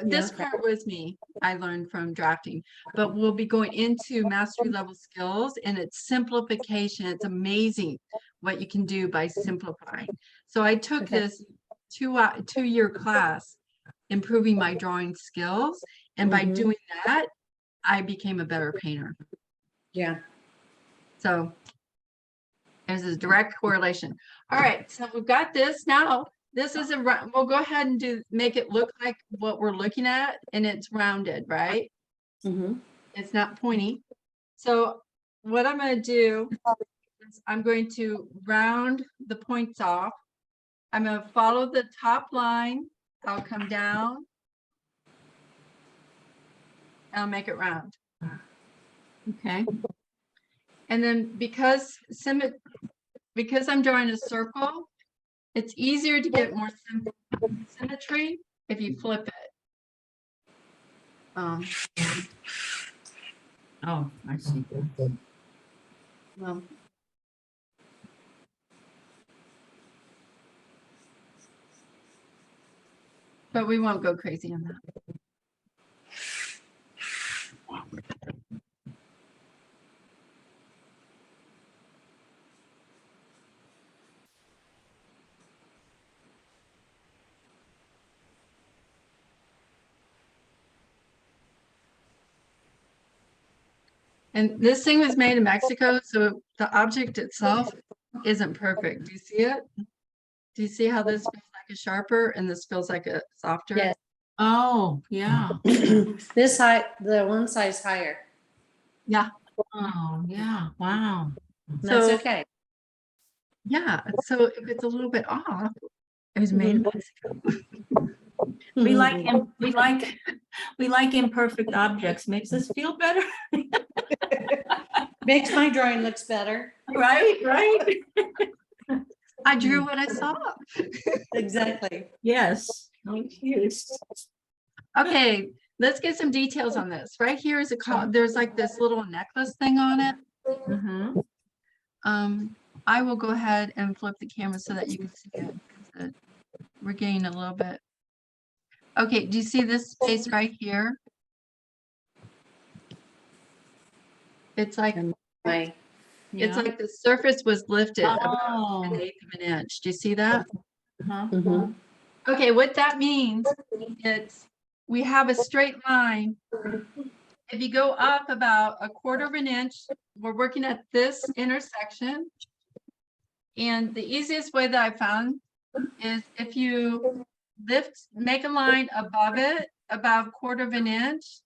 This okay. part was me. I learned from drafting, but we'll be going into mastery level skills and it's simplification. It's amazing what you can do by simplifying. So I took Okay. this 2-year class, improving my drawing skills. And by Mhm. doing that, I became a better painter. Yeah. So there's a direct correlation. All right, so we've got this now. This is we'll go ahead and make it look like what we're looking at, and it's rounded, right? Mm-hmm. It's not pointy. So what I'm going to do is I'm going to round the points off. I'm going to follow the top line. I'll come down. I'll make it round. Okay. And then because I'm drawing a circle, it's easier to get more symmetry if you flip it. Oh, I see. Well, but we won't go crazy on that. And this thing was made in Mexico, so the object itself isn't perfect. Do you see it? Do you see how this feels like a sharper and this feels like a softer? Yes. Oh, yeah. This height, the one size higher. Yeah. Oh, yeah. Wow. That's So okay. yeah. So if it's a little bit off, it was made in Mexico. We like we like imperfect objects. Makes us feel better. Makes my drawing looks better. Right, right. I drew what I saw. Exactly. Yes. Yes. Okay, let's get some details on this. Right here is there's like this little necklace thing on it. Mm-hmm. I will go ahead and flip the camera so that you can see it. We're getting a little bit. Okay, do you see this space right here? It's like Right. it's like the surface was lifted about Oh. 1/8 of an inch. Do you see that? Uh-huh. Mm-hmm. Okay, what that means is we have a straight line. If you go up about 1/4 of an inch, we're working at this intersection. And the easiest way that I found is if you make a line above it about 1/4 of an inch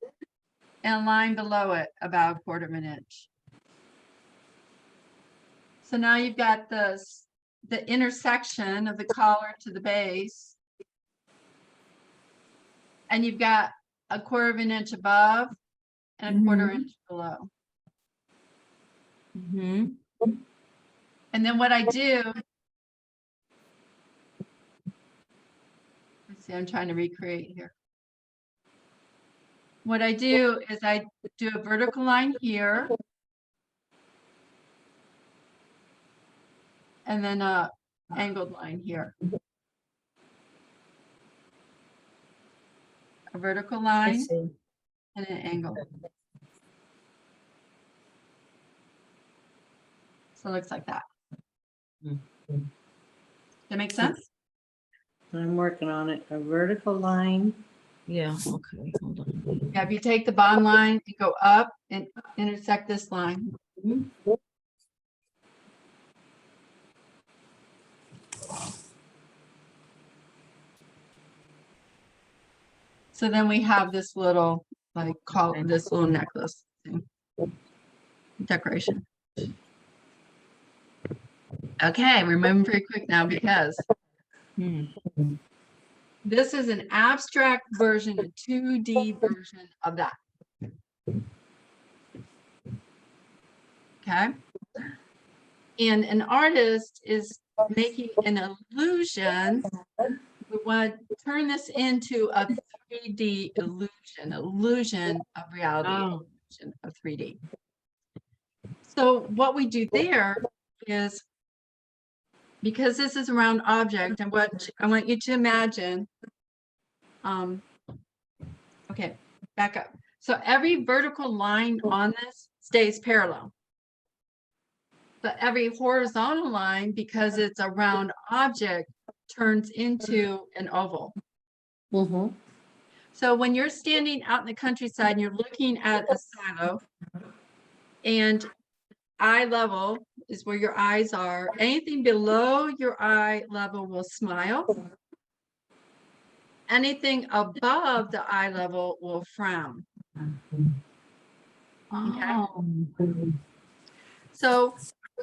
and a line below it about 1/4 of an inch. So now you've got the intersection of the collar to the base. And you've got 1/4 of an inch above and 1/4 inch below. Mm-hmm. And then what I do, let's see, I'm trying to recreate here. What I do is I do a vertical line here. And then a angled line here. A vertical I line see. and an angle. So it looks like that. That make sense? I'm working on it. A vertical line. Yeah, okay, hold on. Yeah, if you take the bottom line and go up and intersect this line. So then we have this little, like, this little necklace thing. Decoration. Okay, remember very quick now because this is an abstract version, a 2D version of that. Okay. And an artist is making an illusion. We want to turn this into a 3D illusion of reality, illusion of 3D. So what we do there is because this is a round object, and what I want you to imagine, okay, back up. So every vertical line on this stays parallel. But every horizontal line, because it's a round object, turns into an oval. Mm-hmm. So when you're standing out in the countryside and you're looking at a silo, and eye level is where your eyes are, anything below your eye level will smile. Anything above the eye level will frown. Oh, So,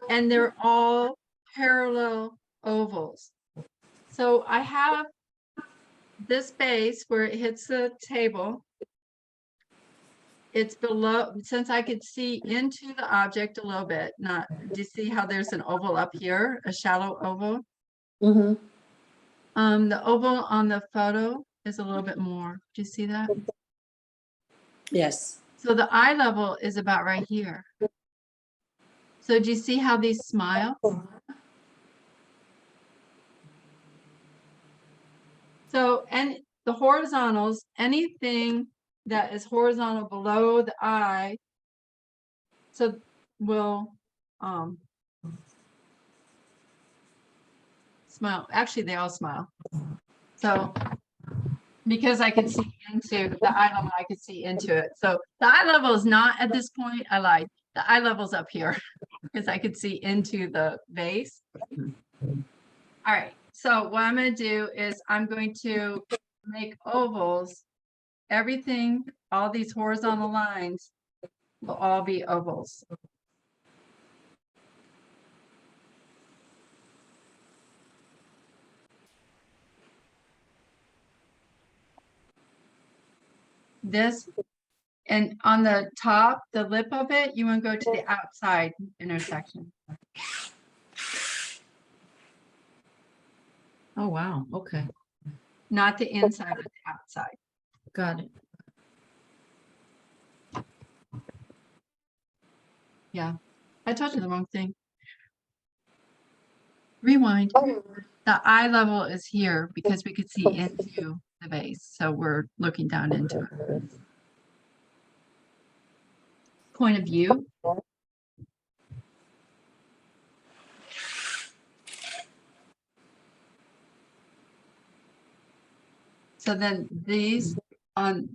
and they're all parallel ovals. So I have this base where it hits the table. It's below, since I could see into the object a little bit, not, do you see how there's an oval up here, a shallow oval? Mm-hmm. The oval on the photo is a little bit more. Do you see that? Yes. So the eye level is about right here. So do you see how these smile? So, and the horizontals, anything that is horizontal below the eye, so will smile. Actually, they all smile. So, because I could see into the eye level, I could see into it. So the eye level is not at this point. I lied. The eye level's up here because I could see into the vase. All right. So what I'm going to do is I'm going to make ovals. Everything, all these horizontal lines will all be ovals. This, and on the top, the lip of it, you want to go to the outside intersection. oh, wow. Okay, Not the inside, but the outside. got it. Yeah, I told you the wrong thing. Rewind. The eye level is here because we could see into the vase. So we're looking down into it. Point of view. So then these on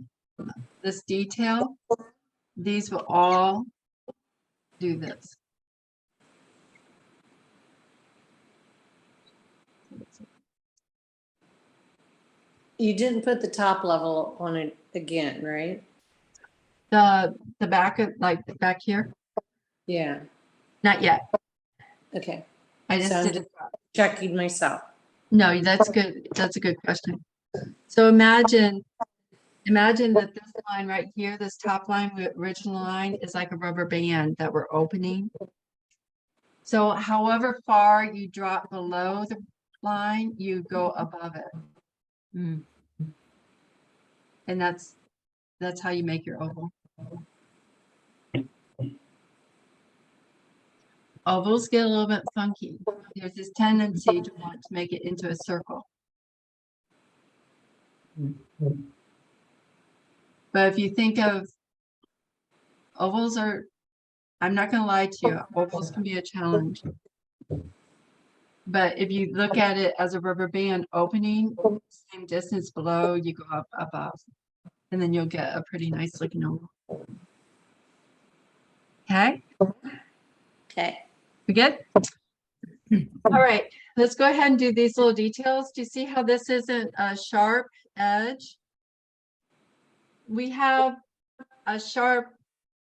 this detail, these will all do this. You didn't put the top level on it again, right? The back of, like back here, Yeah. not yet. Okay. I just So I'm did just it. checking myself. No, that's good. That's a good question. So imagine that this line right here, this top line, the original line, is like a rubber band that we're opening. So however far you drop below the line, you go above it. Mm. And that's how you make your oval. Ovals get a little bit funky. There's this tendency to want to make it into a circle. But if you think of ovals are, I'm not going to lie to you, ovals can be a challenge. But if you look at it as a rubber band opening, same distance below, you go up above, and then you'll get a pretty nice looking oval. Okay? Okay. We good? All right, let's go ahead and do these little details. Do you see how this isn't a sharp edge? We have a sharp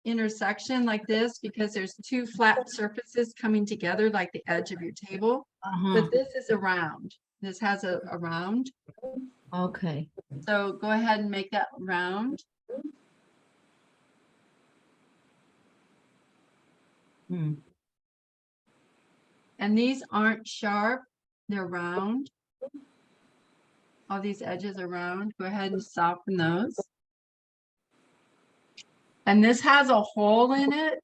intersection like this because there's two flat surfaces coming together like the edge of your table. But this is a round. This has a round. Okay. So go ahead and make that round. Hmm. And these aren't sharp, they're round. All these edges are round. Go ahead and soften those. And this has a hole in it.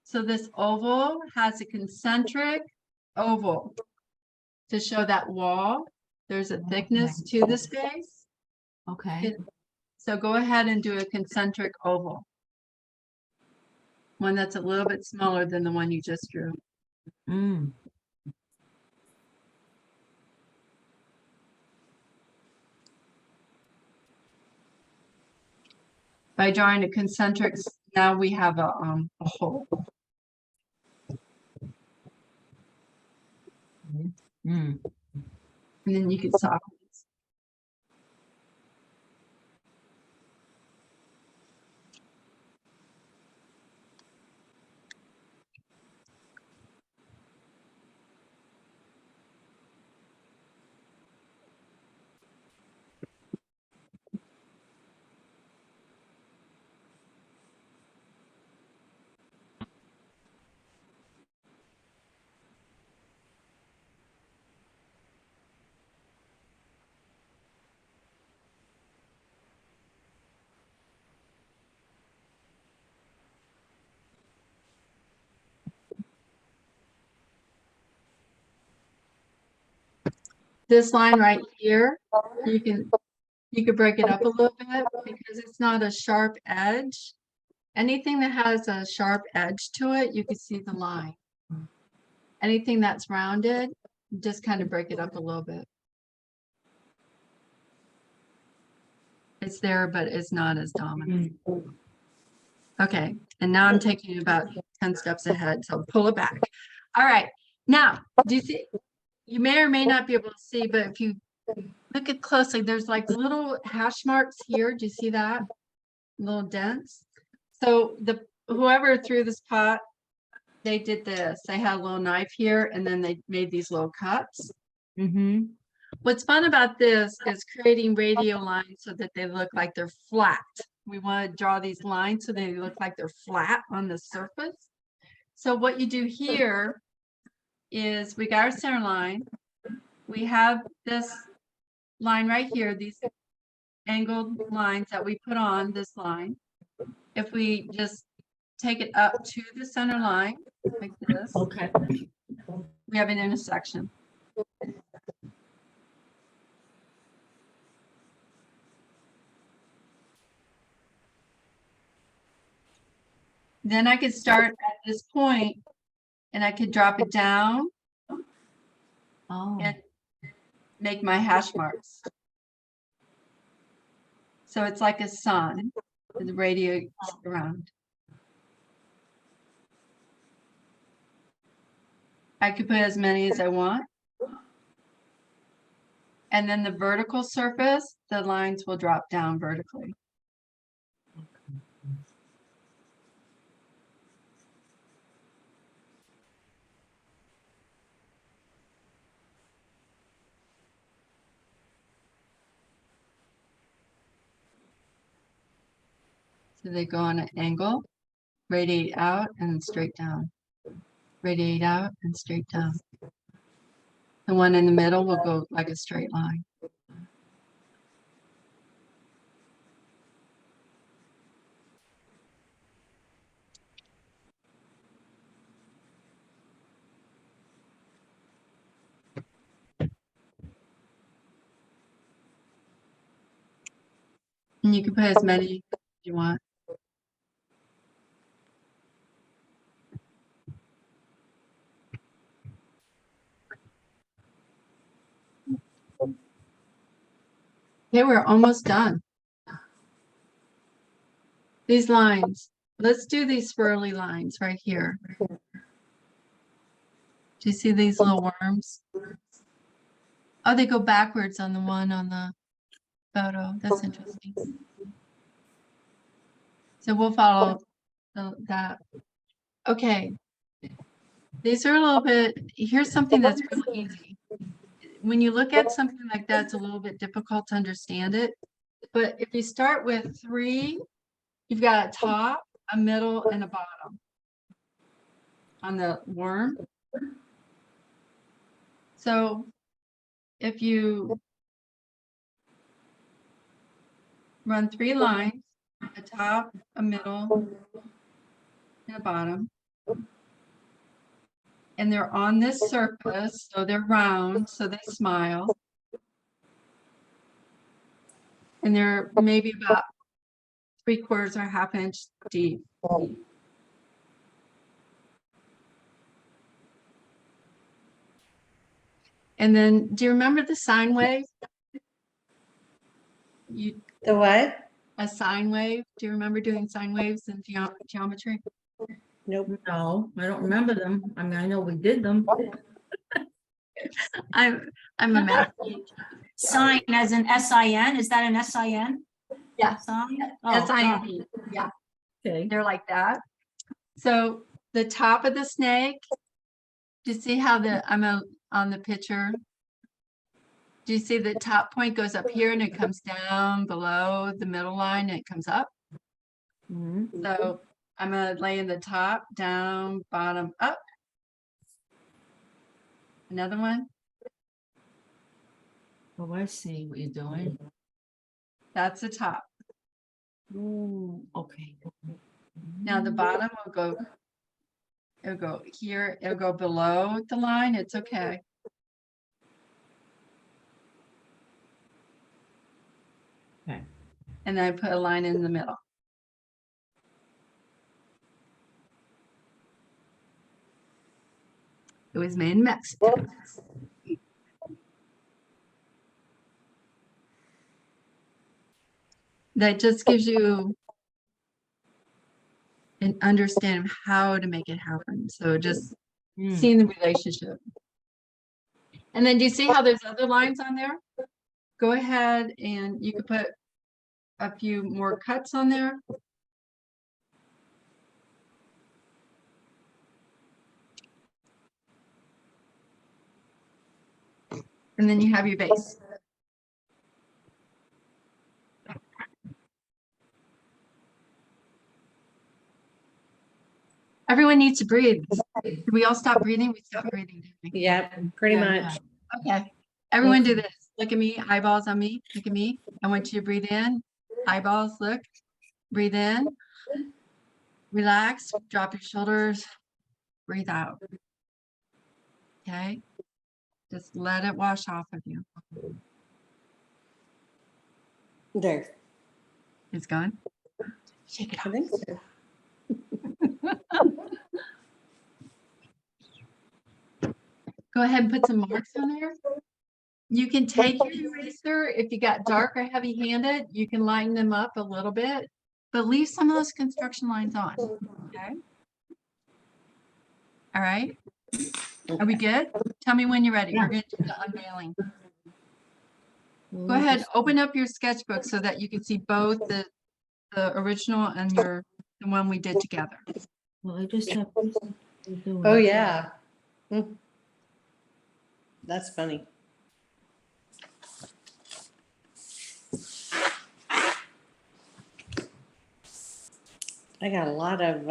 So this oval has a concentric oval. to show that wall. There's a thickness to the space. Okay. So go ahead and do a concentric oval. One that's a little bit smaller than the one you just drew. Mm. By drawing a concentric, now we have a hole. Mm. And then you can soften it. This line right here, you could break it up a little bit because it's not a sharp edge. Anything that has a sharp edge to it, you can see the line. Anything that's rounded, just kind of break it up a little bit. It's there, but it's not as dominant. Okay, and now I'm taking you about 10 steps ahead, so pull it back. All right, now, do you see? You may or may not be able to see, but if you look at closely, there's like little hash marks here. Do you see that? Little dents. So whoever threw this pot, they did this. They had a little knife here, and then they made these little cuts. Mm-hmm. What's fun about this is creating radial lines so that they look like they're flat. We want to draw these lines so they look like they're flat on the surface. So what you do here is we got our center line. We have this line right here, these angled lines that we put on this line. If we just take it up to the center line like this, Okay. we have an intersection. Then I could start at this point and I could drop it down Oh. and make my hash marks. So it's like a sun that radiates around. I could put as many as I want. And then the vertical surface, the lines will drop down vertically. So they go on an angle, radiate out and straight down. Radiate out and straight down. The one in the middle will go like a straight line. And you can put as many as you want. Okay, we're almost done. These lines, let's do these swirly lines right here. Do you see these little worms? Oh, they go backwards on the one on the photo. That's interesting. So we'll follow that. Okay. These are a little bit, here's something that's really easy. When you look at something like that, it's a little bit difficult to understand it. But if you start with 3, you've got a top, a middle, and a bottom on the worm. So if you run 3 lines, a top, a middle, and a bottom, and they're on this surface, so they're round, so they smile. And they're maybe about 3/4 or 1/2 inch deep. And then, do you remember the sine wave? The what? A sine wave? Do you remember doing sine waves in geometry? Nope. No, I don't remember them. I mean, I know we did them. I'm a math geek. Sign as in S-I-N, is that an S-I-N? Yeah. Sign? Oh, SINE. Yeah, okay. they're like that. So the top of the snake, do you see how on the picture? Do you see the top point goes up here and it comes down below the middle line and it comes up? Mhm. So I'm gonna lay in the top, down, bottom, up. Another one. Oh, I see what you're doing. That's the top. Ooh, okay. Now the bottom it'll go here, it'll go below the line. It's okay. Okay. And then I put a line in the middle. It was made in Mexico. That just gives you an understanding of how to make it happen. So just Mm. seeing the relationship. And then do you see how there's other lines on there? Go ahead and you could put a few more cuts on there. And then you have your base. Everyone needs to breathe. Did we all stop breathing? We stopped breathing, didn't we? Yep, pretty Yeah, much. Okay. Everyone do this. Look at me, eyeballs on me. Look at me. I want you to breathe in. Eyeballs, look. Breathe in. Relax. Drop your shoulders. Breathe out. Okay. Just let it wash off of you. There. It's gone. Shake it I off. think so. Go ahead and put some marks on there. You can take your eraser, if you got dark or heavy handed, you can lighten them up a little bit, but leave some of those construction lines on. Okay. All right. Are we good? Tell me when you're ready. We're going to do the unveiling. Go ahead, open up your sketchbook so that you can see both the original and the one we did together. Well, I just have. Oh, yeah. Hmm. That's funny. I got a lot of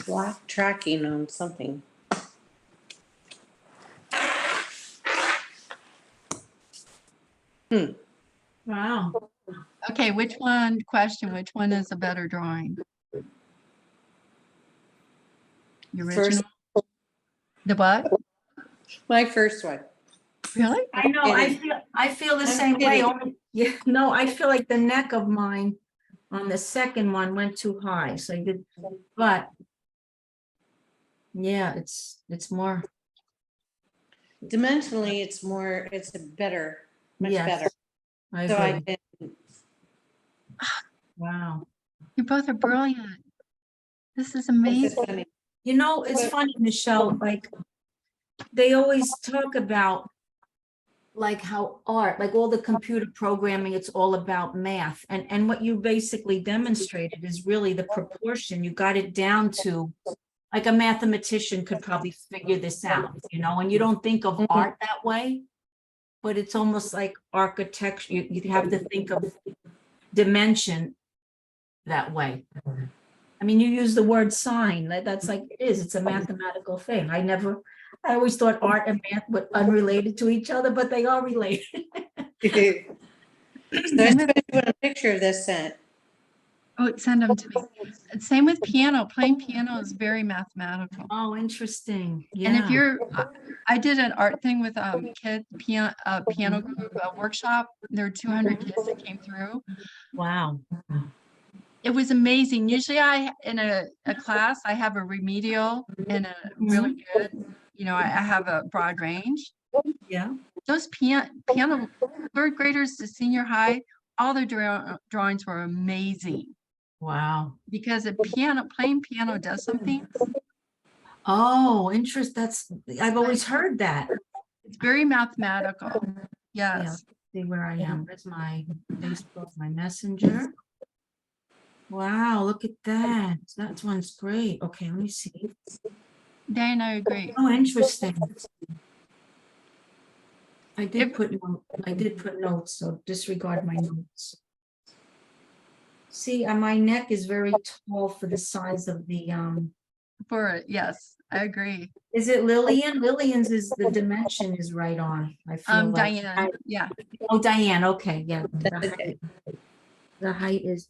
black tracking on something. Wow. Okay, which one is a better drawing? The First- original? The what? My first one. Really? I know, I feel the I'm same way. kidding. Only, yeah, no, I feel like the neck of mine on the second one went too high, so I did, but yeah, it's more, Dimensionally, it's a better, much yes, better. I So I agree. can, Wow. You both are brilliant. This is this is amazing. funny. You know, it's funny, Michelle, like, they always talk about like how art, like all the computer programming, it's all about math. And what you basically demonstrated is really the proportion. You got it down to, like a mathematician could probably figure this out, you know, and you don't think of art that way. But it's almost like architecture. You have to think of dimension that way. I mean, you use the word sign, that's like it is, it's a mathematical thing. I always thought art and math were unrelated to each other, but they are related. So I sent you a picture of this scent. Oh, send them to me. Same with piano. Playing piano is very mathematical. Oh, interesting. And if Yeah. you're, I did an art thing with kids, piano group, workshop. There were 200 kids that came through. Wow. It was amazing. Usually in a class, I have a remedial and a really good, I have a broad range. Yeah. Those piano third graders to senior high, all their drawings were amazing Wow. because playing piano does something. Oh, I've always heard that. It's very mathematical. Yeah. Yes. See where I am. Where's my Facebook, my messenger? Wow, look at that. That one's great. Okay, let me see. Dan, I agree. Oh, interesting. I did put notes, so disregard my notes. See, my neck is very tall for the size of the Yes, I agree. Is it Lillian? Lillian's is the dimension is right on. I feel like. Diane, yeah. Oh, Diane, okay, yeah. That's okay. The height is,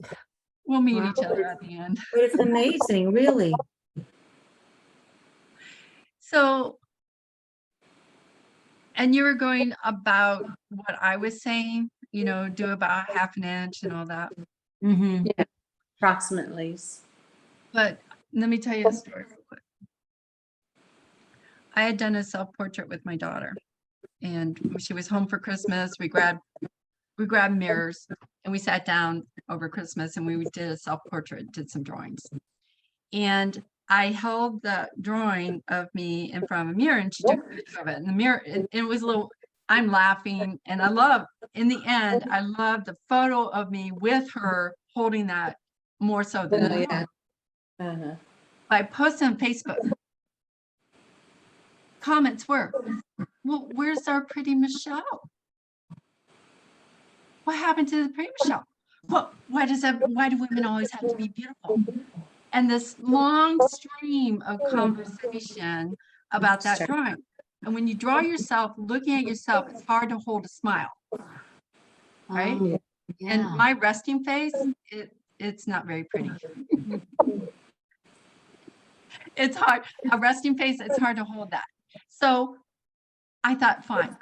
We'll meet Wow. each other at the end. but it's amazing, really. So, and you were going about what I was saying, do about 1/2 inch and all that. Mm-hmm. Approximately. But let me tell you a story real quick. I had done a self-portrait with my daughter, and she was home for Christmas. We grabbed mirrors and we sat down over Christmas and we did a self-portrait, did some drawings. And I held the drawing of me in front of a mirror and she took a picture of it. And the mirror, it was a little, I'm laughing, and in the end, I love the photo of me with her holding that more so than the Yeah. drawing. I posted on Facebook. Comments were, well, where's our pretty Michelle? What happened to the pretty Michelle? Well, why do women always have to be beautiful? And this long stream of conversation about that drawing. And when you draw yourself, looking at yourself, it's hard to hold a smile, right? Yeah. And my resting face, it's not very pretty. It's hard. A resting face, it's hard to hold that. So I thought, fine.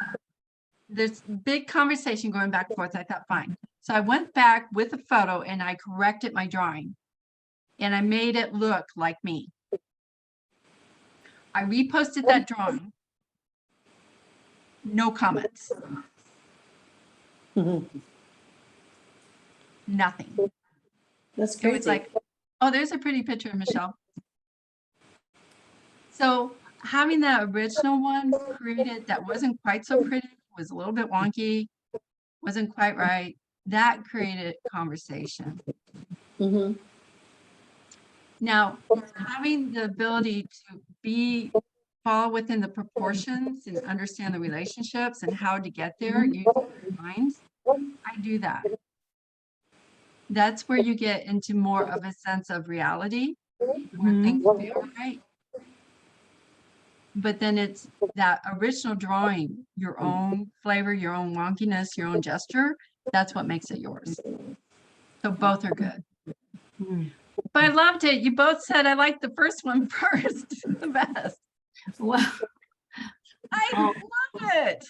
There's big conversation going back and forth. I thought, fine. So I went back with a photo and I corrected my drawing and I made it look like me. I reposted that drawing. No comments. Nothing. That's It crazy. was like, oh, there's a pretty picture of Michelle. So having that original one created that wasn't quite so pretty, was a little bit wonky, wasn't quite right, that created conversation. Now, having the ability to fall within the proportions and understand the relationships and how to get there using your minds, I do that. That's where you get into more of a sense of reality, where things feel right. But then it's that original drawing, your own flavor, your own wonkiness, your own gesture, that's what makes it yours. So both are good. But I loved it. You both said I liked the first one first, the best. Wow. I love it.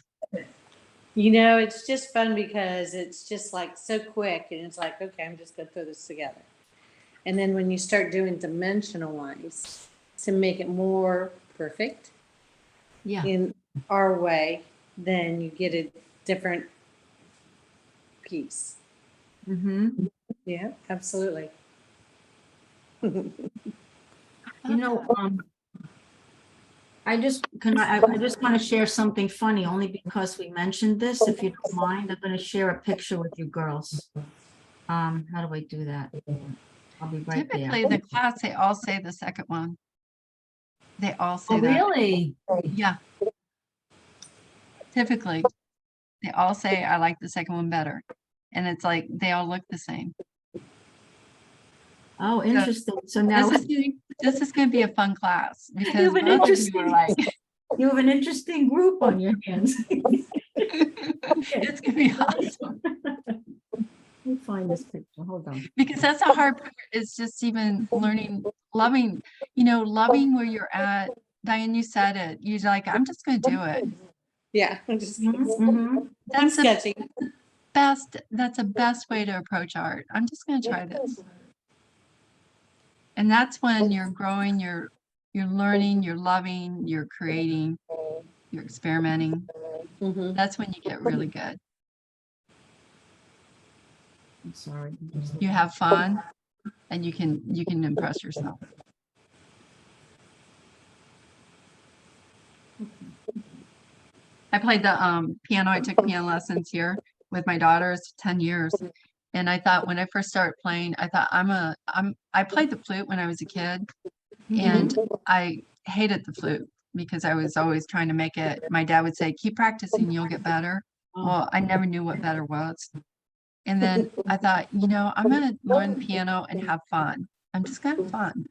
It's just fun because it's just like so quick and it's like, okay, I'm just gonna throw this together. And then when you start doing dimensional lines to make it more perfect in our way, then you get a different piece. Yeah, absolutely. I just want to share something funny only because we mentioned this. If you don't mind, I'm going to share a picture with you girls. How do I do that? I'll be right there. Typically, the class, they all say the second one. They all say Oh, that. really? Yeah. Typically, they all say, I like the second one better. And it's like, they all look the same. Oh, interesting. So now this is going to be a fun class because you have an both of you are like, you have an interesting group on your hands. it's going to be awesome. find this picture. Hold on. Because that's a hard part, is just even learning, loving, loving where you're at. Diane, you said it. You're like, I'm just going to do it. Yeah, I'm just Mhm. That's the sketching. that's the best way to approach art. I'm just going to try this. And that's when you're growing, you're learning, you're loving, you're creating, you're experimenting. Mhm. That's when you get really good. I'm sorry. You have fun and you can impress yourself. I played the piano. I took piano lessons here with my daughters 10 years. And I thought when I first started playing, I thought I played the flute when I was a kid, and I hated the flute because I was always trying to make it. My dad would say, keep practicing, you'll get better. Well, I never knew what better was. And then I thought, I'm going to learn the piano and have fun. I'm just going to have fun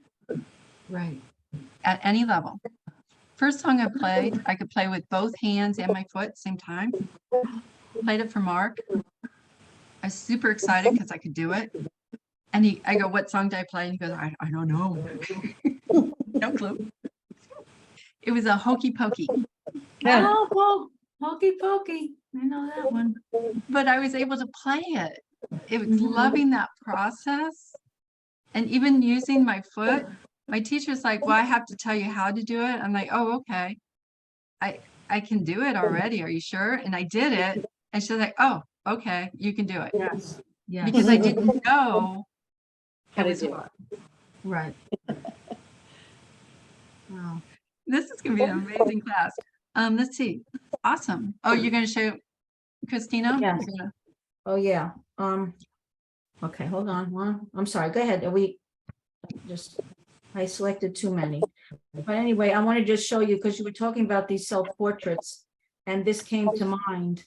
Right. at any level. First song I played, I could play with both hands and my foot at the same time. Played it for Mark. I was super excited because I could do it. And I go, what song did I play? And he goes, I don't know. No clue. It was a Hokey Pokey. Yeah. Oh, well, Hokey Pokey. I know that one. But I was able to play it. It was loving that process. And even using my foot, my teacher's like, well, I have to tell you how to do it. I'm like, oh, okay. I can do it already. Are you sure? And I did it. And she's like, oh, okay, you can do it. Yes. Yes. Because I didn't know How it to was do hard. Right. Wow. This is going to be an amazing class. Let's see. Awesome. Oh, you're going to show Christina? Yes. You're gonna- Oh, yeah. Okay, hold on. One. I'm sorry. Go ahead. I selected too many. But anyway, I want to just show you because you were talking about these self-portraits and this came to mind.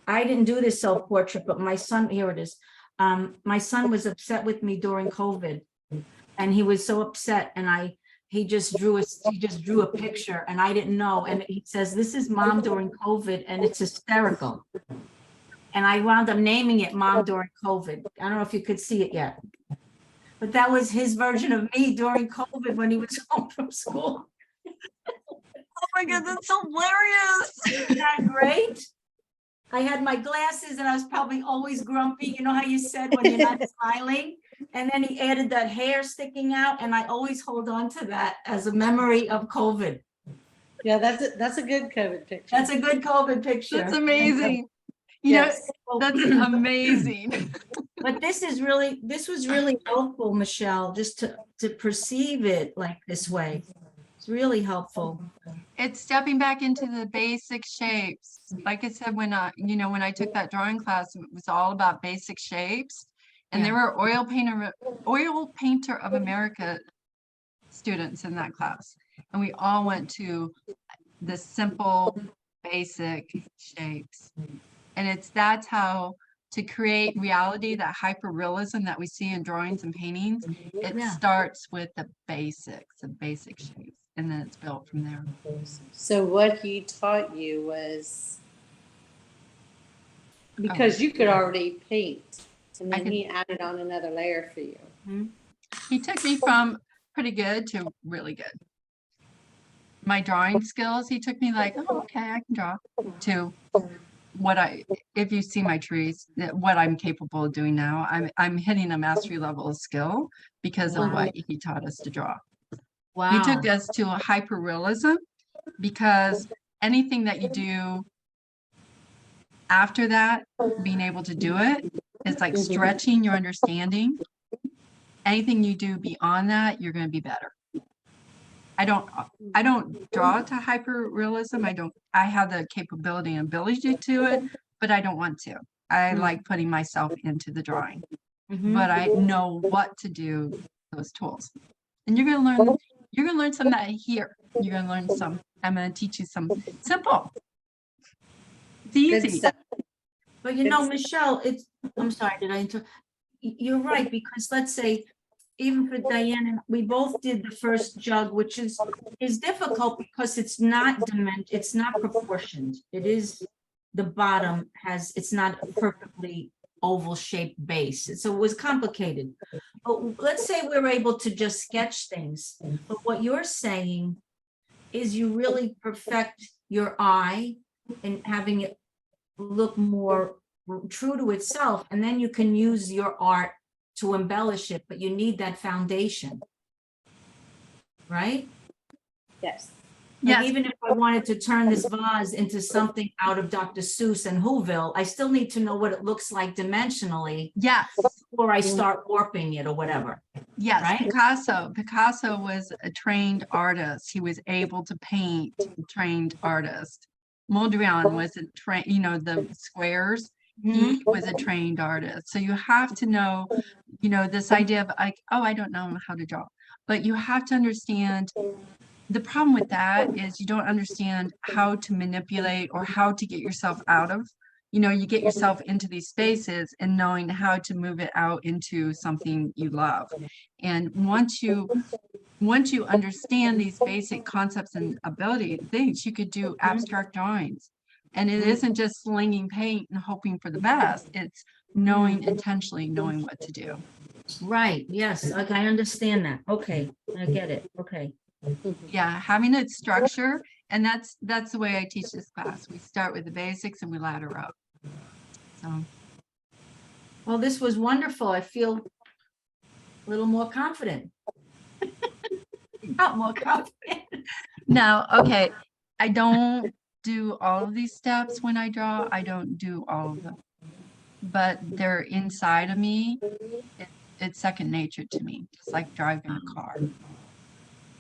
I didn't do this self-portrait, but my son, here it is. My son was upset with me during COVID and he was so upset and he just drew a picture and I didn't know. And he says, this is mom during COVID and it's hysterical. And I wound up naming it Mom During COVID. I don't know if you could see it yet. But that was his version of me during COVID when he was home from school. Oh my God, that's hilarious. Isn't that great? I had my glasses and I was probably always grumpy. You know how you said when you're not smiling? And then he added that hair sticking out and I always hold on to that as a memory of COVID. Yeah, that's a good COVID picture. That's a good COVID picture. That's amazing. Yes. That's amazing. But this was really helpful, Michelle, just to perceive it like this way. It's really helpful. It's stepping back into the basic shapes. Like I said, when I took that drawing class, it was all about basic shapes. And there were oil painter of America students in that class. And we all went to the simple, basic shapes. And that's how to create reality, that hyper-realism that we see in drawings and paintings. It starts with the basics, the basic shapes, and then it's built from there. So what he taught you was, because you could already paint, and then he added on another layer for you. He took me from pretty good to really good. My drawing skills, he took me like, oh, okay, I can draw, to if you see my trees, what I'm capable of doing now. I'm hitting a mastery level of skill because of what he taught us to draw. Wow. He took us to a hyper-realism because anything that you do after that, being able to do it, is like stretching your understanding. Anything you do beyond that, you're going to be better. I don't draw to hyper-realism. I have the capability and ability to it, but I don't want to. I like putting myself into the drawing, but I know what to do, those tools. And you're going to learn some that here. You're going to learn some. I'm going to teach you some simple. It's easy. But Michelle, I'm sorry, did I interrupt? You're right, because let's say, even for Diane, and we both did the first jug, which is difficult because it's not proportioned. It is, the bottom it's not perfectly oval shaped base. So it was complicated. But let's say we're able to just sketch things. But what you're saying is you really perfect your eye and having it look more true to itself. And then you can use your art to embellish it, but you need that foundation. Right? Yes. Like Yes. even if I wanted to turn this vase into something out of Dr. Seuss and Whoville, I still need to know what it looks like dimensionally Yes. before I start warping it or whatever. Yes, Right? Picasso was a trained artist. He was able to paint, trained artist. Mondrian was a trained, the squares. He was a trained artist. So you have to know, this idea of like, oh, I don't know how to draw, but you have to understand. The problem with that is you don't understand how to manipulate or how to get yourself out of, you get yourself into these spaces and knowing how to move it out into something you love. And once you understand these basic concepts and ability things, you could do abstract drawings. And it isn't just slinging paint and hoping for the best. It's intentionally knowing what to do. Right. Yes. Like I understand that. Okay. I get it. Okay. Yeah, having a structure, and that's the way I teach this class. We start with the basics and we ladder up. So, Well, this was wonderful. I feel a little more confident. Not more confident. now, okay, I don't do all of these steps when I draw. I don't do all of them, but they're inside of me. It's second nature to me. It's like driving a car.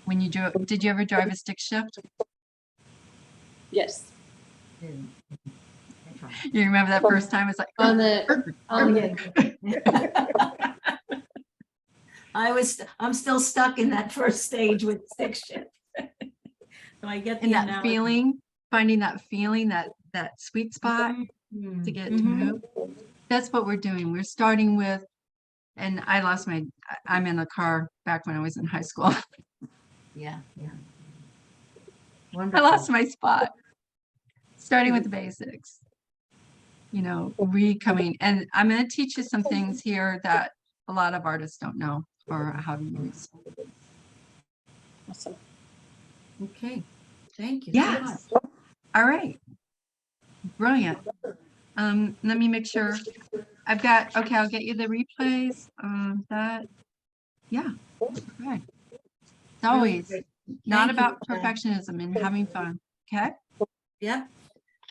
When you do, did you ever drive a stick shift? Yes. You remember that first time? It's like, On the, I'm still stuck in that first stage with stick shift. So I get the and that analogy. feeling, finding that feeling, that sweet spot to get to move. That's what we're doing. We're starting with, and I'm in a car back when I was in high school. Yeah. I Wonderful. lost my spot. Starting with the basics, coming. And I'm going to teach you some things here that a lot of artists don't know or how to use. awesome. Okay. Thank you so much. Yes. All right. Brilliant. Let me make sure I've got, okay, I'll get you the replays. Yeah. Okay. It's always not Thank you. about perfectionism and having fun. Okay. Yeah.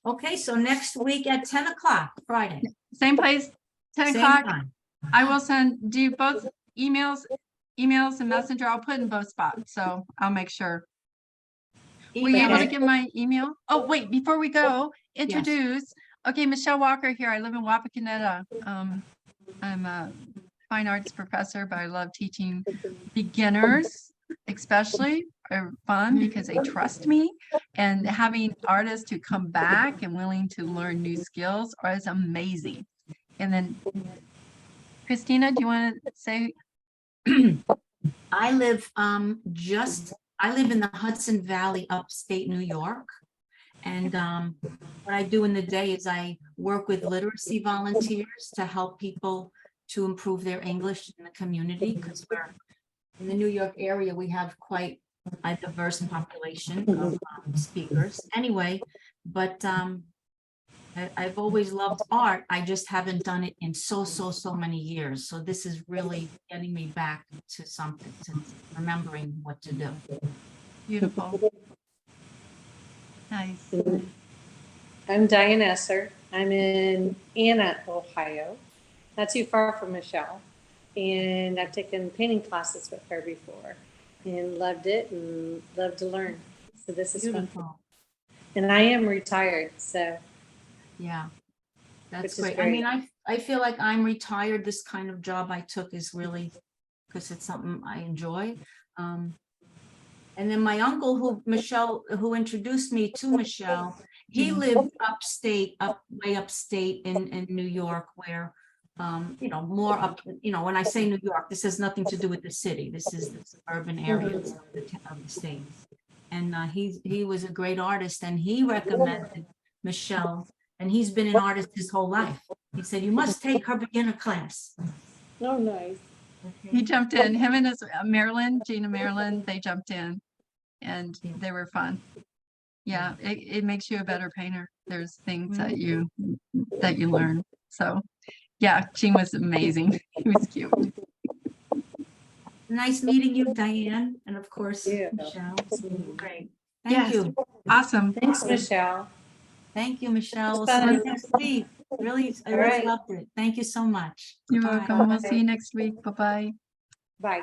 Okay, so next week at 10 o'clock, Friday. Same place, 10 Same o'clock. time. I will do both emails and messenger. I'll put in both spots. So I'll make sure. Were you able to get my email? Oh, wait, before we go, introduce. Okay, Michelle Walker here. I live in Wapakoneta. I'm a fine arts professor, but I love teaching beginners, especially are fun because they trust me, and having artists who come back and willing to learn new skills is amazing. And then Christina, do you want to say? I live in the Hudson Valley, upstate New York. And what I do in the day is I work with literacy volunteers to help people to improve their English in the community, because we're in the New York area, we have quite a diverse population of speakers anyway, but I've always loved art. I just haven't done it in so many years. So this is really getting me back to something, to remembering what to do. Beautiful. Nice. I'm Diane Esser. I'm in Anna, Ohio, not too far from Michelle. And I've taken painting classes with her before and loved it and loved to learn. So this is fun. Beautiful. And I am retired, so. Yeah, that's Which is great. I mean, great. I feel like I'm retired. This kind of job I took is really because it's something I enjoy. And then my uncle, who introduced me to Michelle, he lived upstate, way upstate in New York, where, more up, when I say New York, this has nothing to do with the city. This is the suburban areas of the states. And he was a great artist, and he recommended Michelle and he's been an artist his whole life. He said, you must take her beginner class. Oh, nice. He jumped in, him and his Marilyn, Gina Marilyn, they jumped in and they were fun. Yeah, it makes you a better painter. There's things that you learn. So yeah, Gene was amazing. He was cute. Nice meeting you, Diane, and of course, Yeah. Michelle. Great. Yes. Thank you. Awesome. Thanks, Michelle. Thank you, Michelle. We'll Fun. see you next week. Really, I All really right. loved it. Thank you so much. You're Bye. welcome. We'll see you next week. Bye-bye. Bye.